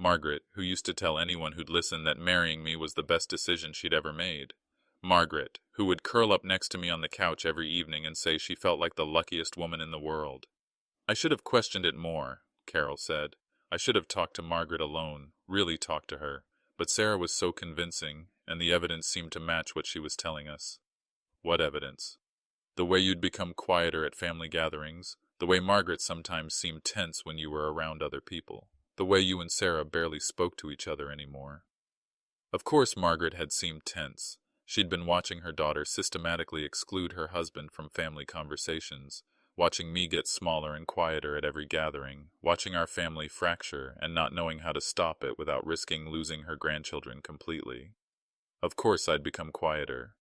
Margaret, who used to tell anyone who'd listen that marrying me was the best decision she'd ever made. Margaret, who would curl up next to me on the couch every evening and say she felt like the luckiest woman in the world. I should have questioned it more, Carol said. I should have talked to Margaret alone, really talked to her. But Sarah was so convincing, and the evidence seemed to match what she was telling us. What evidence? The way you'd become quieter at family gatherings, the way Margaret sometimes seemed tense when you were around other people, the way you and Sarah barely spoke to each other anymore. Of course Margaret had seemed tense. She'd been watching her daughter systematically exclude her husband from family conversations, watching me get smaller and quieter at every gathering, watching our family fracture and not knowing how to stop it without risking losing her grandchildren completely. Of course I'd become quieter.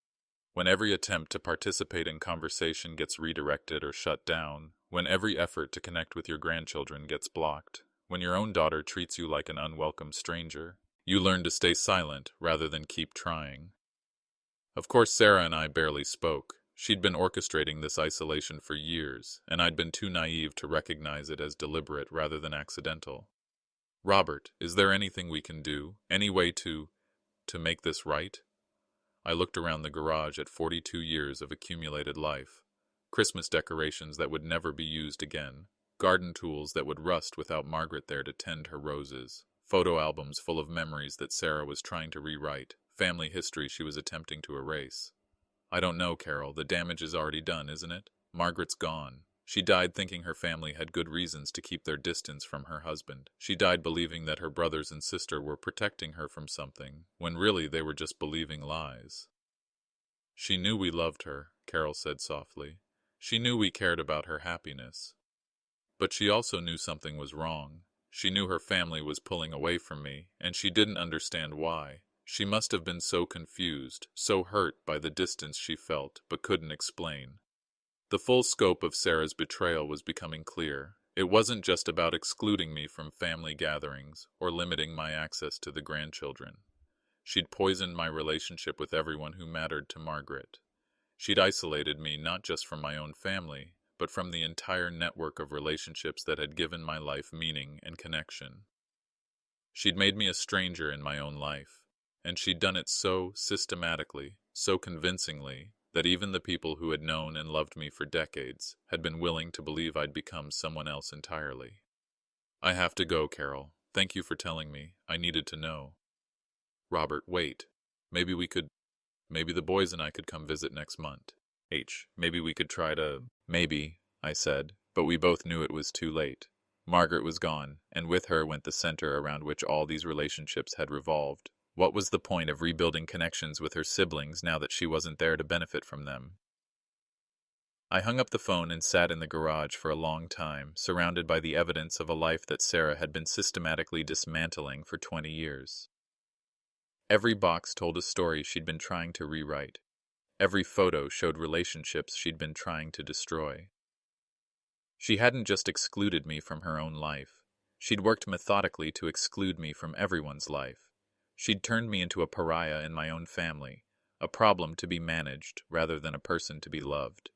When every attempt to participate in conversation gets redirected or shut down, when every effort to connect with your grandchildren gets blocked, when your own daughter treats you like an unwelcome stranger, you learn to stay silent rather than keep trying. Of course, Sarah and I barely spoke. She'd been orchestrating this isolation for years, and I'd been too naive to recognize it as deliberate rather than accidental. Robert, is there anything we can do? Any way to make this right? I looked around the garage at 42 years of accumulated life. Christmas decorations that would never be used again. Garden tools that would rust without Margaret there to tend her roses. Photo albums full of memories that Sarah was trying to rewrite. Family history she was attempting to erase. I don't know, Carol. The damage is already done, isn't it? Margaret's gone. She died thinking her family had good reasons to keep their distance from her husband. She died believing that her brothers and sister were protecting her from something, when really they were just believing lies. She knew we loved her, Carol said softly. She knew we cared about her happiness. But she also knew something was wrong. She knew her family was pulling away from me, and she didn't understand why. She must have been so confused, so hurt by the distance she felt, but couldn't explain. The full scope of Sarah's betrayal was becoming clear. It wasn't just about excluding me from family gatherings or limiting my access to the grandchildren. She'd poisoned my relationship with everyone who mattered to Margaret. She'd isolated me not just from my own family, but from the entire network of relationships that had given my life meaning and connection. She'd made me a stranger in my own life, and she'd done it so systematically, so convincingly, that even the people who had known and loved me for decades had been willing to believe I'd become someone else entirely. I have to go, Carol. Thank you for telling me. I needed to know. Robert, wait. Maybe the boys and I could come visit next month. Maybe we could try to... Maybe, I said, but we both knew it was too late. Margaret was gone, and with her went the center around which all these relationships had revolved. What was the point of rebuilding connections with her siblings now that she wasn't there to benefit from them? I hung up the phone and sat in the garage for a long time, surrounded by the evidence of a life that Sarah had been systematically dismantling for 20 years. Every box told a story she'd been trying to rewrite. Every photo showed relationships she'd been trying to destroy. She hadn't just excluded me from her own life. She'd worked methodically to exclude me from everyone's life. She'd turned me into a pariah in my own family, a problem to be managed rather than a person to be loved.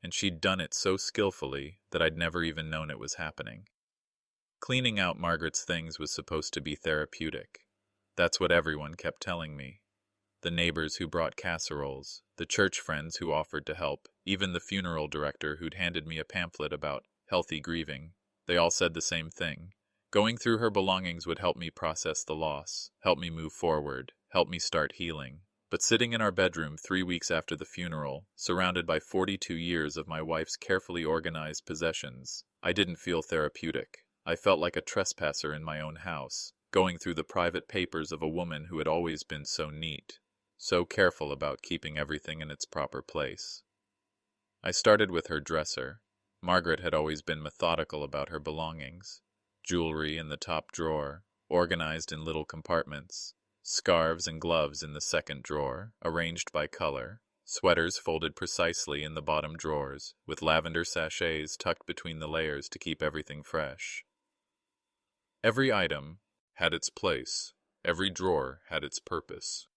and she'd done it so skillfully that I'd never even known it was happening. Cleaning out Margaret's things was supposed to be therapeutic. That's what everyone kept telling me. The neighbors who brought casseroles, the church friends who offered to help, even the funeral director who'd handed me a pamphlet about healthy grieving. They all said the same thing. Going through her belongings would help me process the loss, help me move forward, help me start healing. But sitting in our bedroom 3 weeks after the funeral, surrounded by 42 years of my wife's carefully organized possessions, I didn't feel therapeutic. I felt like a trespasser in my own house, going through the private papers of a woman who had always been so neat, so careful about keeping everything in its proper place. I started with her dresser. Margaret had always been methodical about her belongings. Jewelry in the top drawer, organized in little compartments. Scarves and gloves in the second drawer, arranged by color. Sweaters folded precisely in the bottom drawers, with lavender sachets tucked between the layers to keep everything fresh. Every item had its place. Every drawer had its purpose.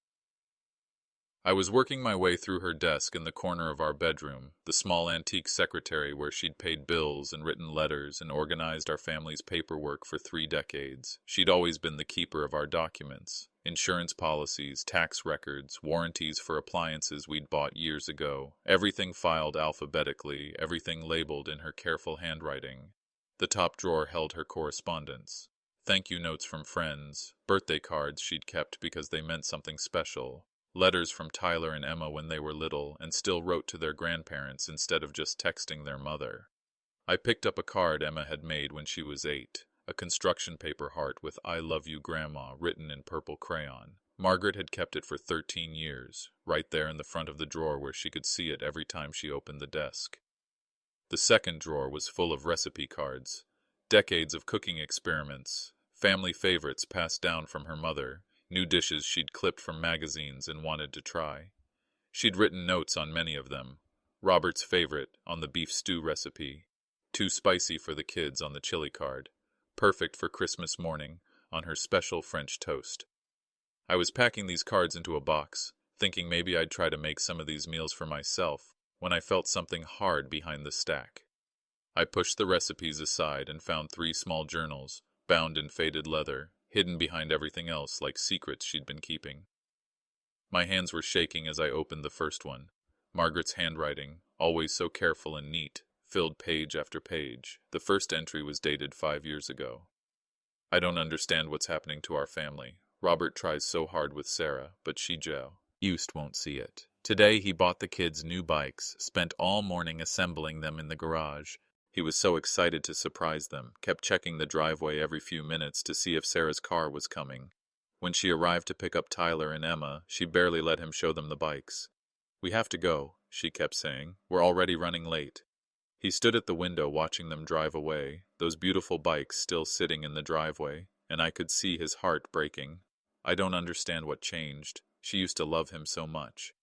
I was working my way through her desk in the corner of our bedroom, the small antique secretary where she'd paid bills and written letters and organized our family's paperwork for 3 decades. She'd always been the keeper of our documents, insurance policies, tax records, warranties for appliances we'd bought years ago, everything filed alphabetically, everything labeled in her careful handwriting. The top drawer held her correspondence. Thank you notes from friends, birthday cards she'd kept because they meant something special. Letters from Tyler and Emma when they were little and still wrote to their grandparents instead of just texting their mother. I picked up a card Emma had made when she was 8, a construction paper heart with "I love you, Grandma" written in purple crayon. Margaret had kept it for 13 years, right there in the front of the drawer where she could see it every time she opened the desk. The second drawer was full of recipe cards, decades of cooking experiments, family favorites passed down from her mother, new dishes she'd clipped from magazines and wanted to try. She'd written notes on many of them. Robert's favorite on the beef stew recipe, too spicy for the kids on the chili card, perfect for Christmas morning on her special French toast. I was packing these cards into a box, thinking maybe I'd try to make some of these meals for myself, when I felt something hard behind the stack. I pushed the recipes aside and found 3 small journals, bound in faded leather, hidden behind everything else like secrets she'd been keeping. My hands were shaking as I opened the first one. Margaret's handwriting, always so careful and neat, filled page after page. The first entry was dated 5 years ago. I don't understand what's happening to our family. Robert tries so hard with Sarah, but she just won't see it. Today he bought the kids new bikes, spent all morning assembling them in the garage. He was so excited to surprise them, kept checking the driveway every few minutes to see if Sarah's car was coming. When she arrived to pick up Tyler and Emma, she barely let him show them the bikes. "We have to go," she kept saying. "We're already running late." He stood at the window watching them drive away, those beautiful bikes still sitting in the driveway, and I could see his heart breaking. I don't understand what changed. She used to love him so much.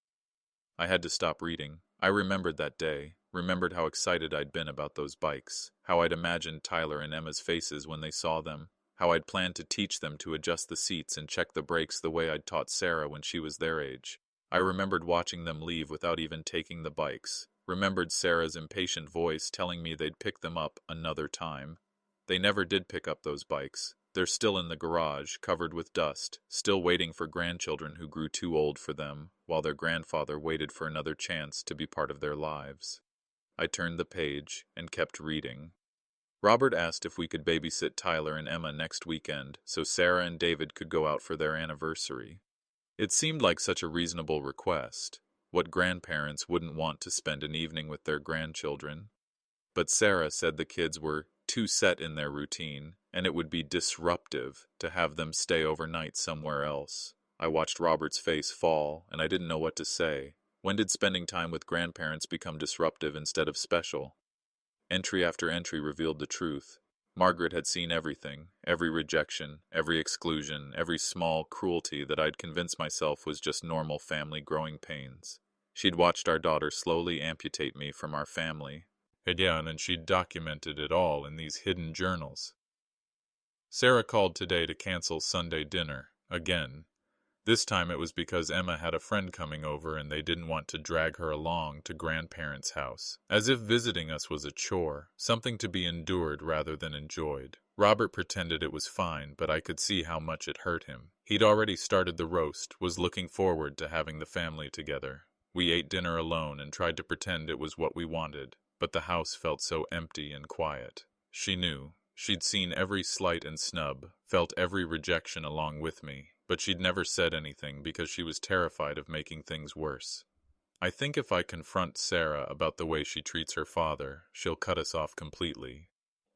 I had to stop reading. I remembered that day, remembered how excited I'd been about those bikes, how I'd imagined Tyler and Emma's faces when they saw them, how I'd planned to teach them to adjust the seats and check the brakes the way I'd taught Sarah when she was their age. I remembered watching them leave without even taking the bikes, remembered Sarah's impatient voice telling me they'd pick them up another time. They never did pick up those bikes. They're still in the garage, covered with dust, still waiting for grandchildren who grew too old for them, while their grandfather waited for another chance to be part of their lives. I turned the page and kept reading. Robert asked if we could babysit Tyler and Emma next weekend so Sarah and David could go out for their anniversary. It seemed like such a reasonable request. What grandparents wouldn't want to spend an evening with their grandchildren? But Sarah said the kids were too set in their routine, and it would be disruptive to have them stay overnight somewhere else. I watched Robert's face fall, and I didn't know what to say. When did spending time with grandparents become disruptive instead of special? Entry after entry revealed the truth. Margaret had seen everything, every rejection, every exclusion, every small cruelty that I'd convinced myself was just normal family growing pains. She'd watched our daughter slowly amputate me from our family. And she'd documented it all in these hidden journals. Sarah called today to cancel Sunday dinner, again. This time it was because Emma had a friend coming over and they didn't want to drag her along to grandparents' house, as if visiting us was a chore, something to be endured rather than enjoyed. Robert pretended it was fine, but I could see how much it hurt him. He'd already started the roast, was looking forward to having the family together. We ate dinner alone and tried to pretend it was what we wanted, but the house felt so empty and quiet. She knew. She'd seen every slight and snub, felt every rejection along with me, but she'd never said anything because she was terrified of making things worse. I think if I confront Sarah about the way she treats her father, she'll cut us off completely.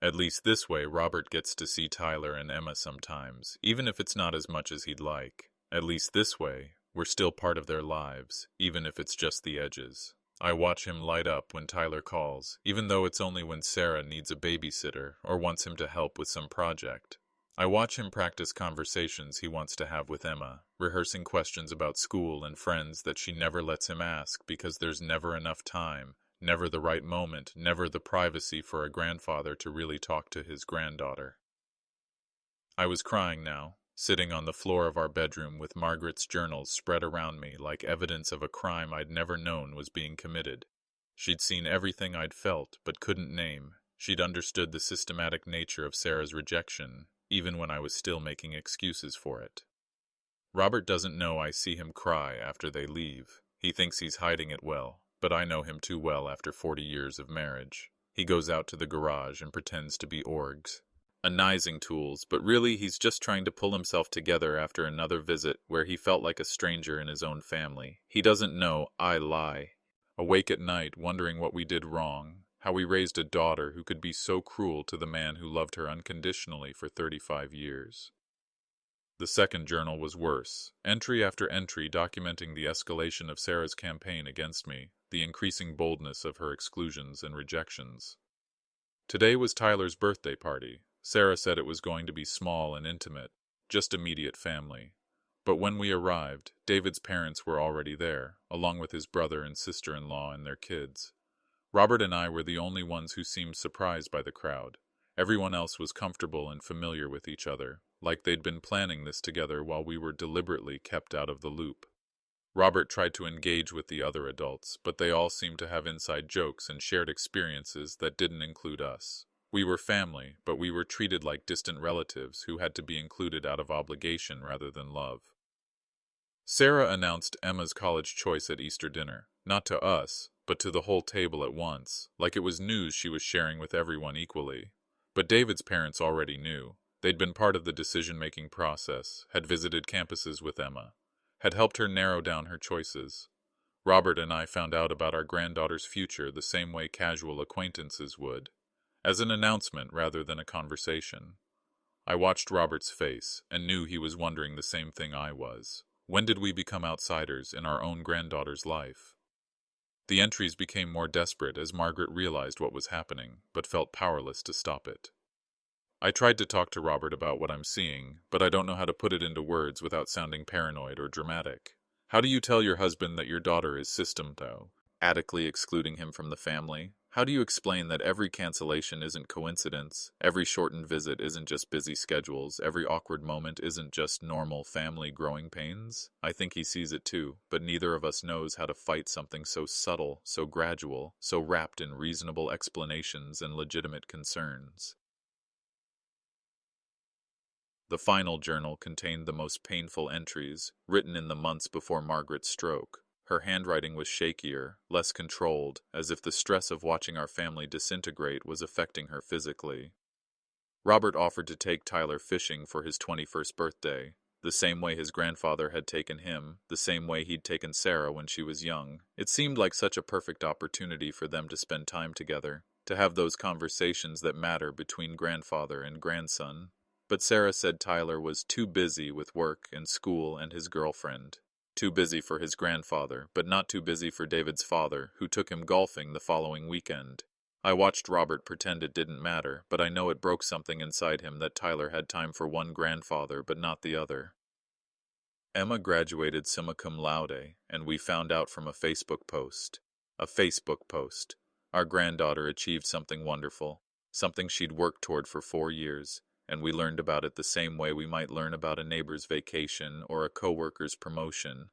At least this way Robert gets to see Tyler and Emma sometimes, even if it's not as much as he'd like. At least this way, we're still part of their lives, even if it's just the edges. I watch him light up when Tyler calls, even though it's only when Sarah needs a babysitter or wants him to help with some project. I watch him practice conversations he wants to have with Emma, rehearsing questions about school and friends that she never lets him ask because there's never enough time, never the right moment, never the privacy for a grandfather to really talk to his granddaughter. I was crying now, sitting on the floor of our bedroom with Margaret's journals spread around me like evidence of a crime I'd never known was being committed. She'd seen everything I'd felt but couldn't name. She'd understood the systematic nature of Sarah's rejection, even when I was still making excuses for it. Robert doesn't know I see him cry after they leave. He thinks he's hiding it well, but I know him too well after 40 years of marriage. He goes out to the garage and pretends to be orgs, anising tools, but really he's just trying to pull himself together after another visit where he felt like a stranger in his own family. He doesn't know I lie. Awake at night, wondering what we did wrong, how we raised a daughter who could be so cruel to the man who loved her unconditionally for 35 years. The second journal was worse, entry after entry documenting the escalation of Sarah's campaign against me, the increasing boldness of her exclusions and rejections. Today was Tyler's birthday party. Sarah said it was going to be small and intimate, just immediate family. But when we arrived, David's parents were already there, along with his brother and sister-in-law and their kids. Robert and I were the only ones who seemed surprised by the crowd. Everyone else was comfortable and familiar with each other, like they'd been planning this together while we were deliberately kept out of the loop. Robert tried to engage with the other adults, but they all seemed to have inside jokes and shared experiences that didn't include us. We were family, but we were treated like distant relatives who had to be included out of obligation rather than love. Sarah announced Emma's college choice at Easter dinner, not to us, but to the whole table at once, like it was news she was sharing with everyone equally. But David's parents already knew. They'd been part of the decision-making process, had visited campuses with Emma, had helped her narrow down her choices. Robert and I found out about our granddaughter's future the same way casual acquaintances would, as an announcement rather than a conversation. I watched Robert's face and knew he was wondering the same thing I was. When did we become outsiders in our own granddaughter's life? The entries became more desperate as Margaret realized what was happening, but felt powerless to stop it. I tried to talk to Robert about what I'm seeing, but I don't know how to put it into words without sounding paranoid or dramatic. How do you tell your husband that your daughter is system, though? Adequately excluding him from the family? How do you explain that every cancellation isn't coincidence, every shortened visit isn't just busy schedules, every awkward moment isn't just normal family growing pains? I think he sees it too, but neither of us knows how to fight something so subtle, so gradual, so wrapped in reasonable explanations and legitimate concerns. The final journal contained the most painful entries, written in the months before Margaret's stroke. Her handwriting was shakier, less controlled, as if the stress of watching our family disintegrate was affecting her physically. Robert offered to take Tyler fishing for his 21st birthday, the same way his grandfather had taken him, the same way he'd taken Sarah when she was young. It seemed like such a perfect opportunity for them to spend time together, to have those conversations that matter between grandfather and grandson. But Sarah said Tyler was too busy with work and school and his girlfriend. Too busy for his grandfather, but not too busy for David's father, who took him golfing the following weekend. I watched Robert pretend it didn't matter, but I know it broke something inside him that Tyler had time for one grandfather but not the other. Emma graduated summa cum laude, and we found out from a Facebook post. A Facebook post. Our granddaughter achieved something wonderful, something she'd worked toward for 4 years. and we learned about it the same way we might learn about a neighbor's vacation or a coworker's promotion.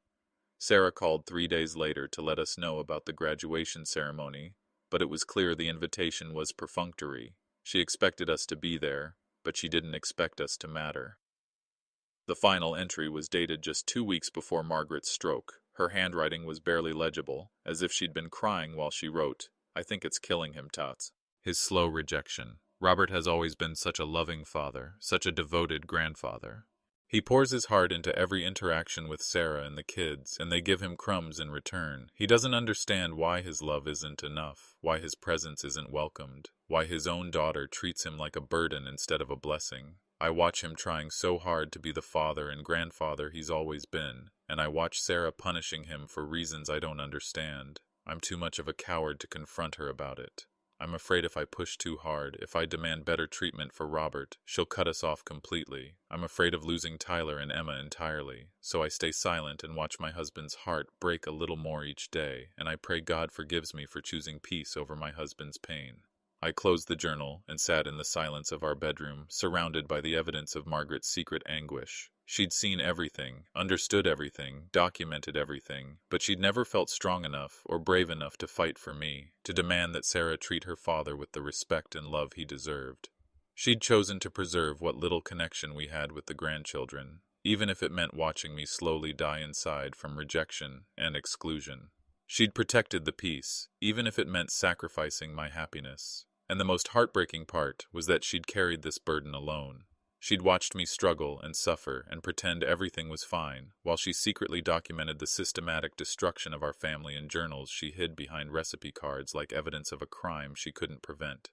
Sarah called 3 days later to let us know about the graduation ceremony, but it was clear the invitation was perfunctory. She expected us to be there, but she didn't expect us to matter. The final entry was dated just 2 weeks before Margaret's stroke. Her handwriting was barely legible, as if she'd been crying while she wrote, "I think it's killing him, Tots." His slow rejection. Robert has always been such a loving father, such a devoted grandfather. He pours his heart into every interaction with Sarah and the kids, and they give him crumbs in return. He doesn't understand why his love isn't enough, why his presence isn't welcomed, why his own daughter treats him like a burden instead of a blessing. I watch him trying so hard to be the father and grandfather he's always been, and I watch Sarah punishing him for reasons I don't understand. I'm too much of a coward to confront her about it. I'm afraid if I push too hard, if I demand better treatment for Robert, she'll cut us off completely. I'm afraid of losing Tyler and Emma entirely, so I stay silent and watch my husband's heart break a little more each day, and I pray God forgives me for choosing peace over my husband's pain. I closed the journal and sat in the silence of our bedroom, surrounded by the evidence of Margaret's secret anguish. She'd seen everything, understood everything, documented everything, but she'd never felt strong enough or brave enough to fight for me, to demand that Sarah treat her father with the respect and love he deserved. She'd chosen to preserve what little connection we had with the grandchildren, even if it meant watching me slowly die inside from rejection and exclusion. She'd protected the peace, even if it meant sacrificing my happiness. And the most heartbreaking part was that she'd carried this burden alone. She'd watched me struggle and suffer and pretend everything was fine, while she secretly documented the systematic destruction of our family in journals she hid behind recipe cards like evidence of a crime she couldn't prevent.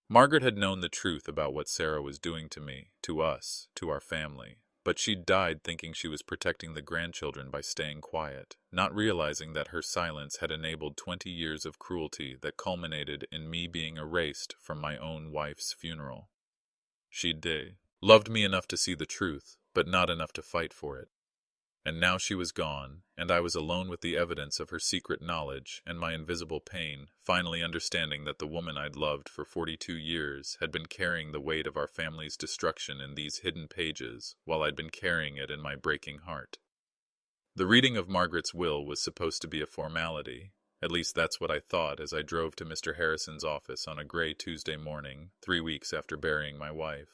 Margaret had known the truth about what Sarah was doing to me, to us, to our family, but she'd died thinking she was protecting the grandchildren by staying quiet, not realizing that her silence had enabled 20 years of cruelty that culminated in me being erased from my own wife's funeral. She'd loved me enough to see the truth, but not enough to fight for it. And now she was gone, and I was alone with the evidence of her secret knowledge and my invisible pain, finally understanding that the woman I'd loved for 42 years had been carrying the weight of our family's destruction in these hidden pages, while I'd been carrying it in my breaking heart. The reading of Margaret's will was supposed to be a formality. At least that's what I thought as I drove to Mr. Harrison's office on a gray Tuesday morning, 3 weeks after burying my wife.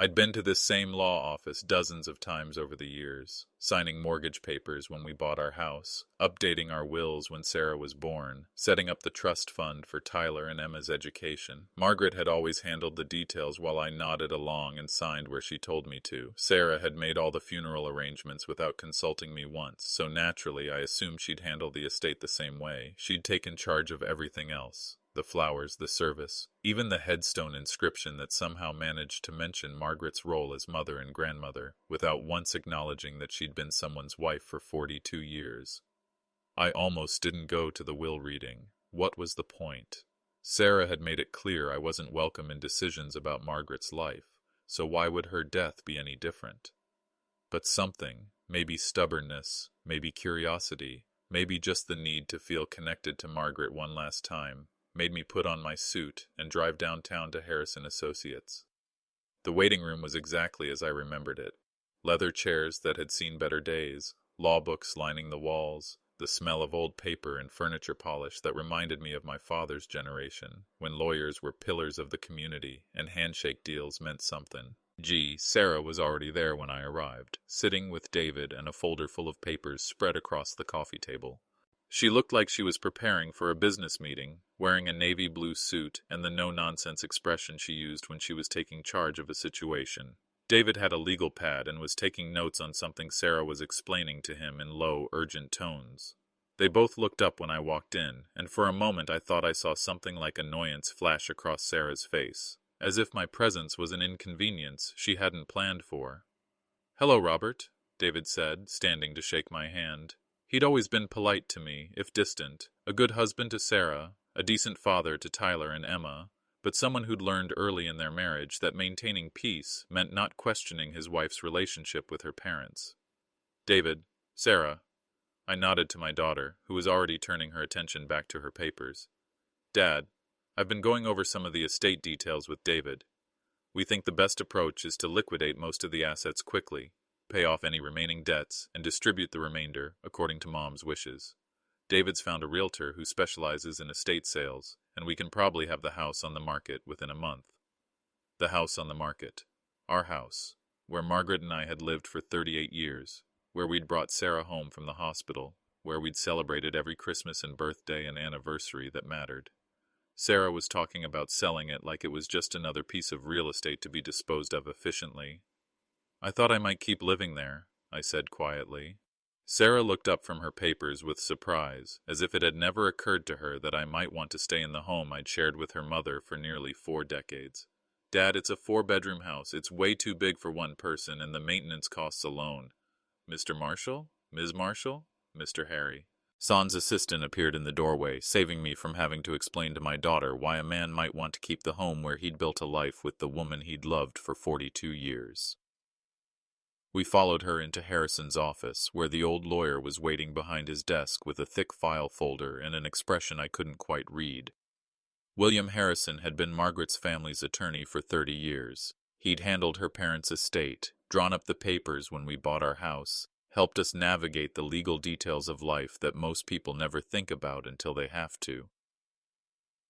I'd been to this same law office dozens of times over the years, signing mortgage papers when we bought our house, updating our wills when Sarah was born, setting up the trust fund for Tyler and Emma's education. Margaret had always handled the details while I nodded along and signed where she told me to. Sarah had made all the funeral arrangements without consulting me once, so naturally I assumed she'd handle the estate the same way. She'd taken charge of everything else. The flowers, the service, even the headstone inscription that somehow managed to mention Margaret's role as mother and grandmother, without once acknowledging that she'd been someone's wife for 42 years. I almost didn't go to the will reading. What was the point? Sarah had made it clear I wasn't welcome in decisions about Margaret's life, so why would her death be any different? But something, maybe stubbornness, maybe curiosity, maybe just the need to feel connected to Margaret one last time, made me put on my suit and drive downtown to Harrison Associates. The waiting room was exactly as I remembered it. Leather chairs that had seen better days, law books lining the walls, the smell of old paper and furniture polish that reminded me of my father's generation, when lawyers were pillars of the community and handshake deals meant something. Sarah was already there when I arrived, sitting with David and a folder full of papers spread across the coffee table. She looked like she was preparing for a business meeting, wearing a navy blue suit and the no-nonsense expression she used when she was taking charge of a situation. David had a legal pad and was taking notes on something Sarah was explaining to him in low, urgent tones. They both looked up when I walked in, and for a moment I thought I saw something like annoyance flash across Sarah's face, as if my presence was an inconvenience she hadn't planned for. "Hello, Robert," David said, standing to shake my hand. He'd always been polite to me, if distant, a good husband to Sarah, a decent father to Tyler and Emma, but someone who'd learned early in their marriage that maintaining peace meant not questioning his wife's relationship with her parents. "David, Sarah." I nodded to my daughter, who was already turning her attention back to her papers. "Dad, I've been going over some of the estate details with David. We think the best approach is to liquidate most of the assets quickly, pay off any remaining debts, and distribute the remainder according to Mom's wishes. David's found a realtor who specializes in estate sales, and we can probably have the house on the market within a month. The house on the market. Our house, where Margaret and I had lived for 38 years, where we'd brought Sarah home from the hospital, where we'd celebrated every Christmas and birthday and anniversary that mattered. Sarah was talking about selling it like it was just another piece of real estate to be disposed of efficiently. I thought I might keep living there, I said quietly. Sarah looked up from her papers with surprise, as if it had never occurred to her that I might want to stay in the home I'd shared with her mother for nearly 4 decades. Dad, it's a 4-bedroom house. It's way too big for one person, and the maintenance costs alone. Mr. Marshall? Ms. Marshall? Mr. Harry. San's assistant appeared in the doorway, saving me from having to explain to my daughter why a man might want to keep the home where he'd built a life with the woman he'd loved for 42 years. We followed her into Harrison's office, where the old lawyer was waiting behind his desk with a thick file folder and an expression I couldn't quite read. William Harrison had been Margaret's family's attorney for 30 years. He'd handled her parents' estate, drawn up the papers when we bought our house, helped us navigate the legal details of life that most people never think about until they have to.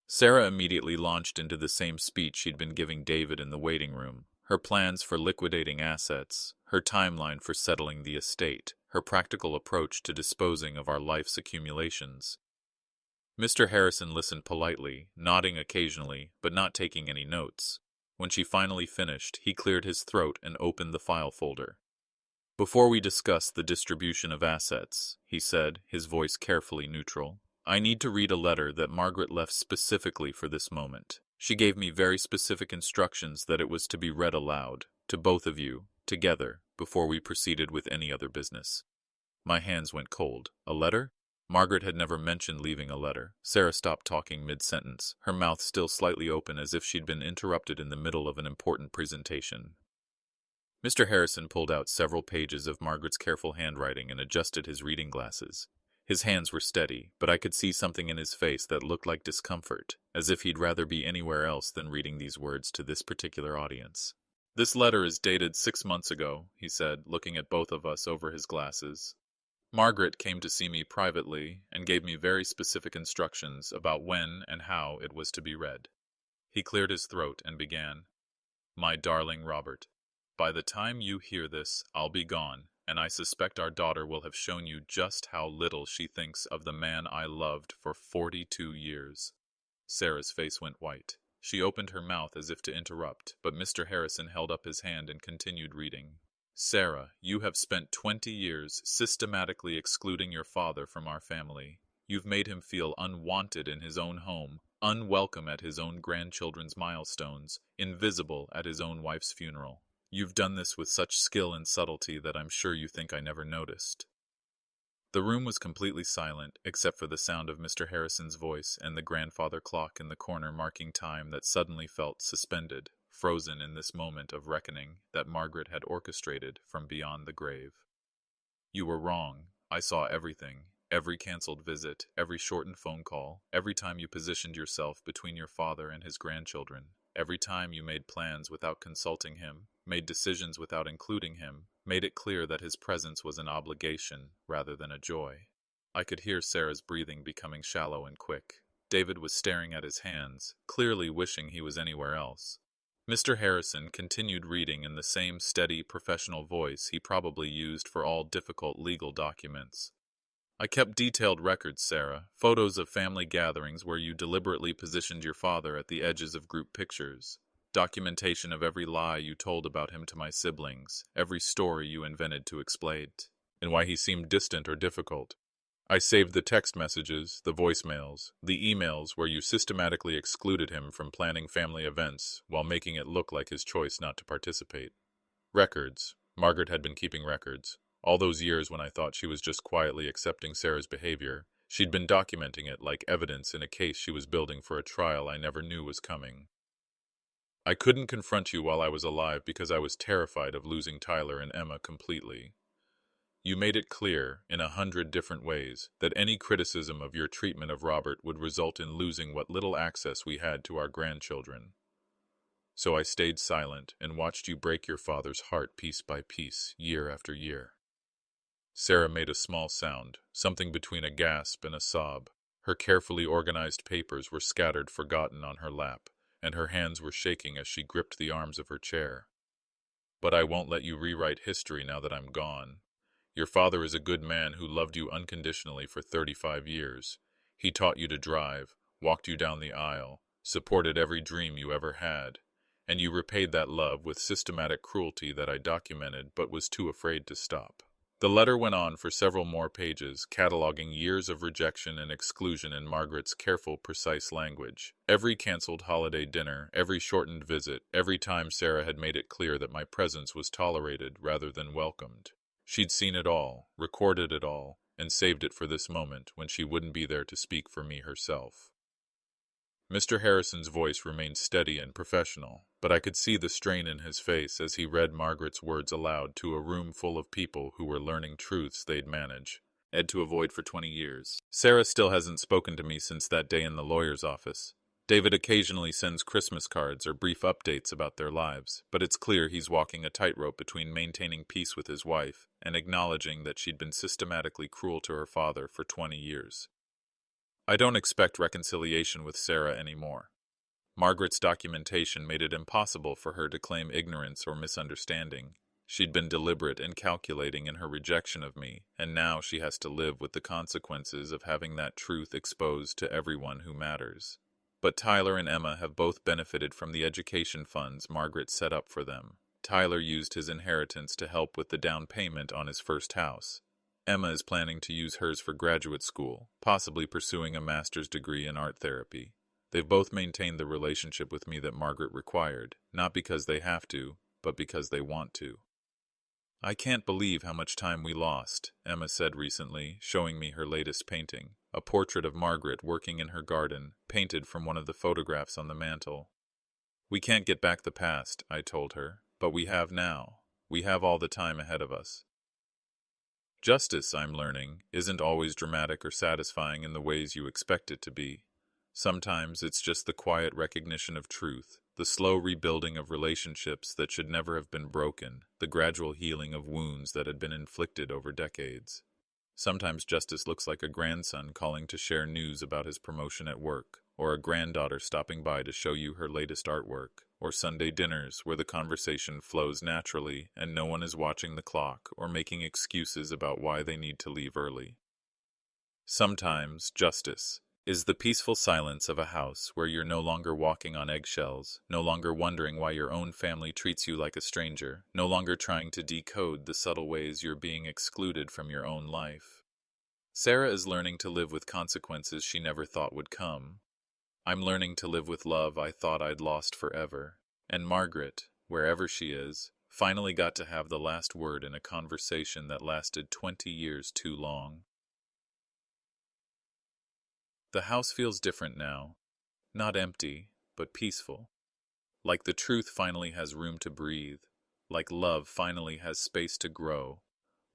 Sarah immediately launched into the same speech she'd been giving David in the waiting room. Her plans for liquidating assets, her timeline for settling the estate, her practical approach to disposing of our life's accumulations. Mr. Harrison listened politely, nodding occasionally, but not taking any notes. When she finally finished, he cleared his throat and opened the file folder. Before we discuss the distribution of assets, he said, his voice carefully neutral, I need to read a letter that Margaret left specifically for this moment. She gave me very specific instructions that it was to be read aloud, to both of you, together, before we proceeded with any other business. My hands went cold. A letter? Margaret had never mentioned leaving a letter. Sarah stopped talking mid-sentence, her mouth still slightly open as if she'd been interrupted in the middle of an important presentation. Mr. Harrison pulled out several pages of Margaret's careful handwriting and adjusted his reading glasses. His hands were steady, but I could see something in his face that looked like discomfort, as if he'd rather be anywhere else than reading these words to this particular audience. This letter is dated 6 months ago, he said, looking at both of us over his glasses. Margaret came to see me privately and gave me very specific instructions about when and how it was to be read. He cleared his throat and began, My darling Robert, by the time you hear this, I'll be gone, and I suspect our daughter will have shown you just how little she thinks of the man I loved for 42 years. Sarah's face went white. She opened her mouth as if to interrupt, but Mr. Harrison held up his hand and continued reading. Sarah, you have spent 20 years systematically excluding your father from our family. You've made him feel unwanted in his own home, unwelcome at his own grandchildren's milestones, invisible at his own wife's funeral. You've done this with such skill and subtlety that I'm sure you think I never noticed. The room was completely silent, except for the sound of Mr. Harrison's voice and the grandfather clock in the corner marking time that suddenly felt suspended, frozen in this moment of reckoning that Margaret had orchestrated from beyond the grave. You were wrong. I saw everything. Every canceled visit, every shortened phone call, every time you positioned yourself between your father and his grandchildren, every time you made plans without consulting him, made decisions without including him, made it clear that his presence was an obligation rather than a joy. I could hear Sarah's breathing becoming shallow and quick. David was staring at his hands, clearly wishing he was anywhere else. Mr. Harrison continued reading in the same steady, professional voice he probably used for all difficult legal documents. I kept detailed records, Sarah, photos of family gatherings where you deliberately positioned your father at the edges of group pictures, documentation of every lie you told about him to my siblings, every story you invented to explain it, and why he seemed distant or difficult. I saved the text messages, the voicemails, the emails where you systematically excluded him from planning family events while making it look like his choice not to participate. Records. Margaret had been keeping records. All those years when I thought she was just quietly accepting Sarah's behavior, she'd been documenting it like evidence in a case she was building for a trial I never knew was coming. I couldn't confront you while I was alive because I was terrified of losing Tyler and Emma completely. You made it clear, in 100 different ways, that any criticism of your treatment of Robert would result in losing what little access we had to our grandchildren. So I stayed silent and watched you break your father's heart piece by piece, year after year. Sarah made a small sound, something between a gasp and a sob. Her carefully organized papers were scattered forgotten on her lap, and her hands were shaking as she gripped the arms of her chair. But I won't let you rewrite history now that I'm gone. Your father is a good man who loved you unconditionally for 35 years. He taught you to drive, walked you down the aisle, supported every dream you ever had. And you repaid that love with systematic cruelty that I documented but was too afraid to stop. The letter went on for several more pages, cataloging years of rejection and exclusion in Margaret's careful, precise language. Every canceled holiday dinner, every shortened visit, every time Sarah had made it clear that my presence was tolerated rather than welcomed. She'd seen it all, recorded it all, and saved it for this moment when she wouldn't be there to speak for me herself. Mr. Harrison's voice remained steady and professional, but I could see the strain in his face as he read Margaret's words aloud to a room full of people who were learning truths they'd had to avoid for 20 years. Sarah still hasn't spoken to me since that day in the lawyer's office. David occasionally sends Christmas cards or brief updates about their lives, but it's clear he's walking a tightrope between maintaining peace with his wife and acknowledging that she'd been systematically cruel to her father for 20 years. I don't expect reconciliation with Sarah anymore. Margaret's documentation made it impossible for her to claim ignorance or misunderstanding. She'd been deliberate and calculating in her rejection of me, and now she has to live with the consequences of having that truth exposed to everyone who matters. But Tyler and Emma have both benefited from the education funds Margaret set up for them. Tyler used his inheritance to help with the down payment on his first house. Emma is planning to use hers for graduate school, possibly pursuing a master's degree in art therapy. They've both maintained the relationship with me that Margaret required, not because they have to, but because they want to. I can't believe how much time we lost, Emma said recently, showing me her latest painting, a portrait of Margaret working in her garden, painted from one of the photographs on the mantel. We can't get back the past, I told her, but we have now. We have all the time ahead of us. Justice, I'm learning, isn't always dramatic or satisfying in the ways you expect it to be. Sometimes it's just the quiet recognition of truth, the slow rebuilding of relationships that should never have been broken, the gradual healing of wounds that had been inflicted over decades. Sometimes justice looks like a grandson calling to share news about his promotion at work, or a granddaughter stopping by to show you her latest artwork, or Sunday dinners where the conversation flows naturally and no one is watching the clock or making excuses about why they need to leave early. Sometimes justice is the peaceful silence of a house where you're no longer walking on eggshells, no longer wondering why your own family treats you like a stranger, no longer trying to decode the subtle ways you're being excluded from your own life. Sarah is learning to live with consequences she never thought would come. I'm learning to live with love I thought I'd lost forever. And Margaret, wherever she is, finally got to have the last word in a conversation that lasted 20 years too long. The house feels different now. Not empty, but peaceful. Like the truth finally has room to breathe. Like love finally has space to grow.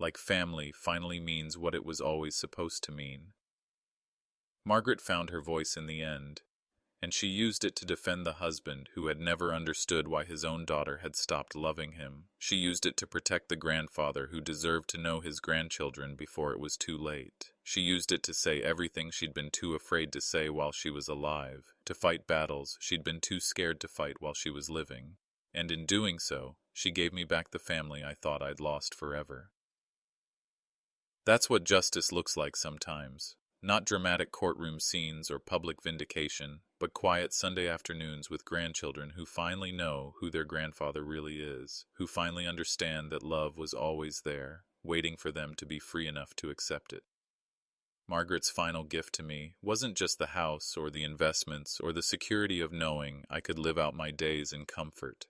Like family finally means what it was always supposed to mean. Margaret found her voice in the end, and she used it to defend the husband who had never understood why his own daughter had stopped loving him. She used it to protect the grandfather who deserved to know his grandchildren before it was too late. She used it to say everything she'd been too afraid to say while she was alive, to fight battles she'd been too scared to fight while she was living. And in doing so, she gave me back the family I thought I'd lost forever. That's what justice looks like sometimes. Not dramatic courtroom scenes or public vindication, but quiet Sunday afternoons with grandchildren who finally know who their grandfather really is, who finally understand that love was always there, waiting for them to be free enough to accept it. Margaret's final gift to me wasn't just the house or the investments or the security of knowing I could live out my days in comfort.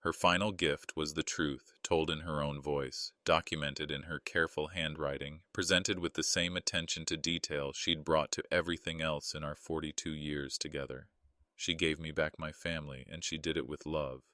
Her final gift was the truth, told in her own voice, documented in her careful handwriting, presented with the same attention to detail she'd brought to everything else in our 42 years together. She gave me back my family, and she did it with love.